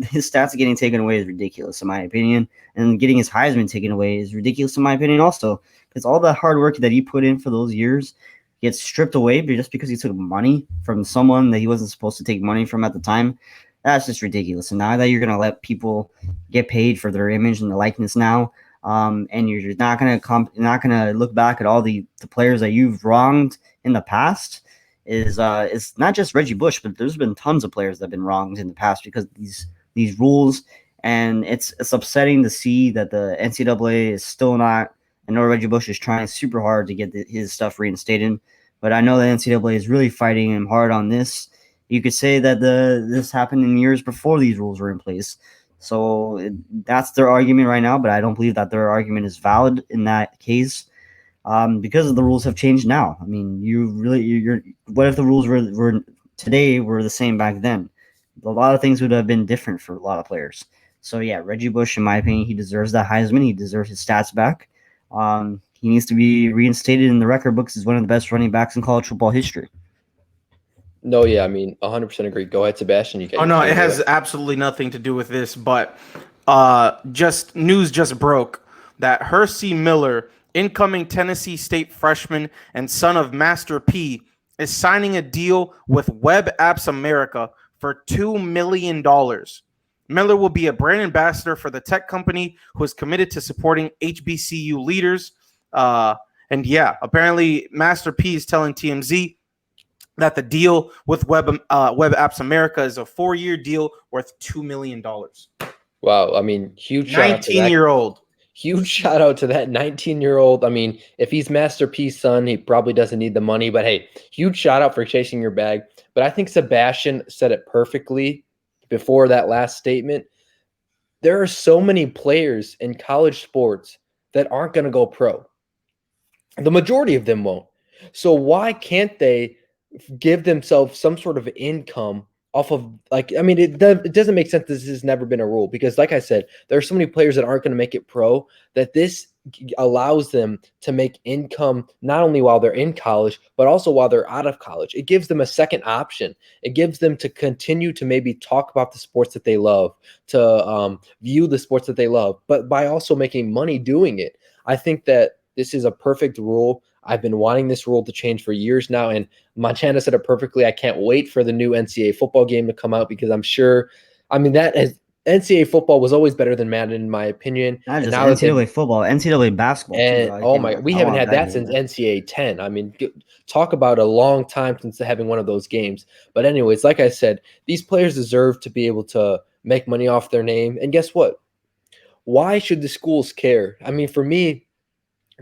[SPEAKER 2] his stats getting taken away is ridiculous in my opinion, and getting his Heisman taken away is ridiculous in my opinion also, because all the hard work that he put in for those years gets stripped away just because he took money from someone that he wasn't supposed to take money from at the time. That's just ridiculous. And now that you're going to let people get paid for their image and the likeness now, and you're not going to look back at all the players that you've wronged in the past, it's not just Reggie Bush, but there's been tons of players that have been wronged in the past because of these rules. And it's upsetting to see that the NCAA is still not. I know Reggie Bush is trying super hard to get his stuff reinstated, but I know the NCAA is really fighting him hard on this. You could say that this happened in years before these rules were in place. So that's their argument right now, but I don't believe that their argument is valid in that case. because the rules have changed now. I mean, you're what if the rules were today were the same back then? A lot of things would have been different for a lot of players. So yeah, Reggie Bush, in my opinion, he deserves that Heisman. He deserves his stats back. He needs to be reinstated in the record books as one of the best running backs in college football history.
[SPEAKER 3] No, yeah, I mean, 100% agree. Go ahead, Sebastian. You got
[SPEAKER 1] Oh
[SPEAKER 3] your
[SPEAKER 1] no,
[SPEAKER 3] finger
[SPEAKER 1] it has
[SPEAKER 3] up.
[SPEAKER 1] absolutely nothing to do with this, but just news just broke that Hersey Miller, incoming Tennessee State freshman and son of Master P, is signing a deal with Web Apps America for $2 million. Miller will be a brand ambassador for the tech company who is committed to supporting HBCU leaders. And yeah, apparently Master P is telling TMZ that the deal with Web Apps America is a 4-year deal worth $2 million.
[SPEAKER 3] Wow, I mean, huge shout out to that.
[SPEAKER 1] 19-year-old.
[SPEAKER 3] Huge shout out to that 19-year-old. I mean, if he's Master P's son, he probably doesn't need the money. But hey, huge shout out for chasing your bag. But I think Sebastian said it perfectly before that last statement. There are so many players in college sports that aren't going to go pro. The majority of them won't. So why can't they give themselves some sort of income off of, like, I mean, it doesn't make sense. This has never been a rule because, like I said, there are so many players that aren't going to make it pro that this allows them to make income not only while they're in college, but also while they're out of college. It gives them a second option. It gives them to continue to maybe talk about the sports that they love, to view the sports that they love, but by also making money doing it. I think that this is a perfect rule. I've been wanting this rule to change for years now, and Montana said it perfectly. I can't wait for the new NCAA football game to come out because I'm sure, I mean, NCAA football was always better than Madden, in my opinion.
[SPEAKER 2] Not just
[SPEAKER 3] now
[SPEAKER 2] NCAA football, NCAA basketball too.
[SPEAKER 3] and oh my, we haven't had that since
[SPEAKER 2] game.
[SPEAKER 3] NCAA 10. I mean, talk about a long time since having one of those games. But anyways, like I said, these players deserve to be able to make money off their name. And guess what? Why should the schools care? I mean, for me,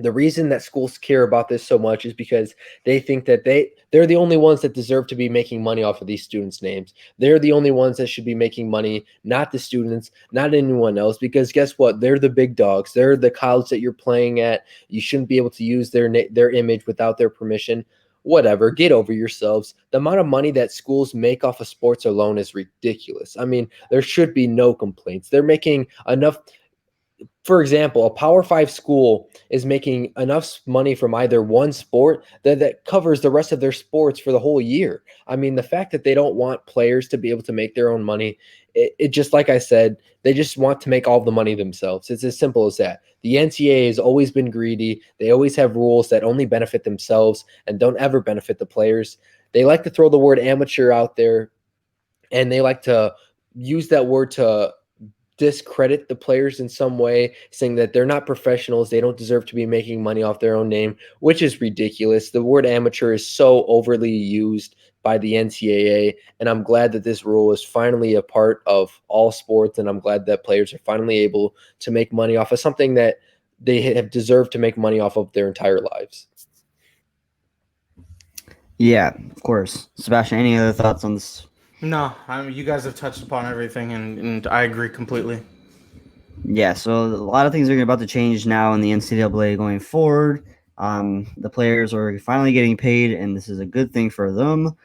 [SPEAKER 3] the reason that schools care about this so much is because they think that they're the only ones that deserve to be making money off of these students' names. They're the only ones that should be making money, not the students, not anyone else, because guess what? They're the big dogs. They're the college that you're playing at. You shouldn't be able to use their image without their permission. Whatever, get over yourselves. The amount of money that schools make off of sports alone is ridiculous. I mean, there should be no complaints. They're making enough. For example, a Power 5 school is making enough money from either one sport that covers the rest of their sports for the whole year. I mean, the fact that they don't want players to be able to make their own money, it just, like I said, they just want to make all the money themselves. It's as simple as that. The NCAA has always been greedy. They always have rules that only benefit themselves and don't ever benefit the players. They like to throw the word amateur out there, and they like to use that word to discredit the players in some way, saying that they're not professionals, they don't deserve to be making money off their own name, which is ridiculous. The word amateur is so overly used by the NCAA, and I'm glad that this rule is finally a part of all sports, and I'm glad that players are finally able to make money off of something that they have deserved to make money off of their entire lives.
[SPEAKER 2] Yeah, of course. Sebastian, any other thoughts on this?
[SPEAKER 1] No, I mean, you guys have touched upon everything, and I agree completely.
[SPEAKER 2] Yeah, so a lot of things are about to change now in the NCAA going forward. The players are finally getting paid, and this is a good thing for them.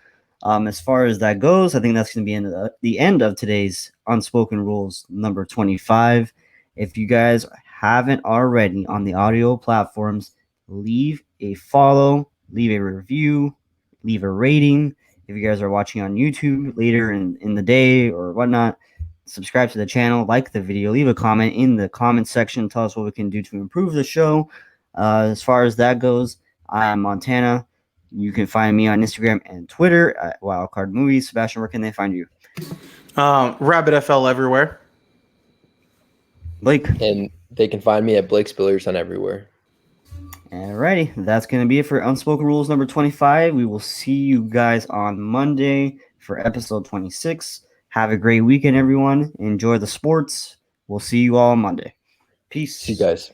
[SPEAKER 2] As far as that goes, I think that's going to be the end of today's Unspoken Rules number 25. If you guys haven't already on the audio platforms, leave a follow, leave a review, leave a rating. If you guys are watching on YouTube later in the day or whatnot, subscribe to the channel, like the video, leave a comment in the comment section. Tell us what we can do to improve the show. As far as that goes, I am Montana. You can find me on Instagram and Twitter at Wildcard Movies. Sebastian, where can they find you?
[SPEAKER 1] Rabbit FL everywhere.
[SPEAKER 2] Blake.
[SPEAKER 3] And they can find me at Blake Spillers on everywhere.
[SPEAKER 2] Alrighty, that's going to be it for Unspoken Rules number 25. We will see you guys on Monday for episode 26. Have a great weekend, everyone. Enjoy the sports. We'll see you all Monday. Peace.
[SPEAKER 3] See you guys.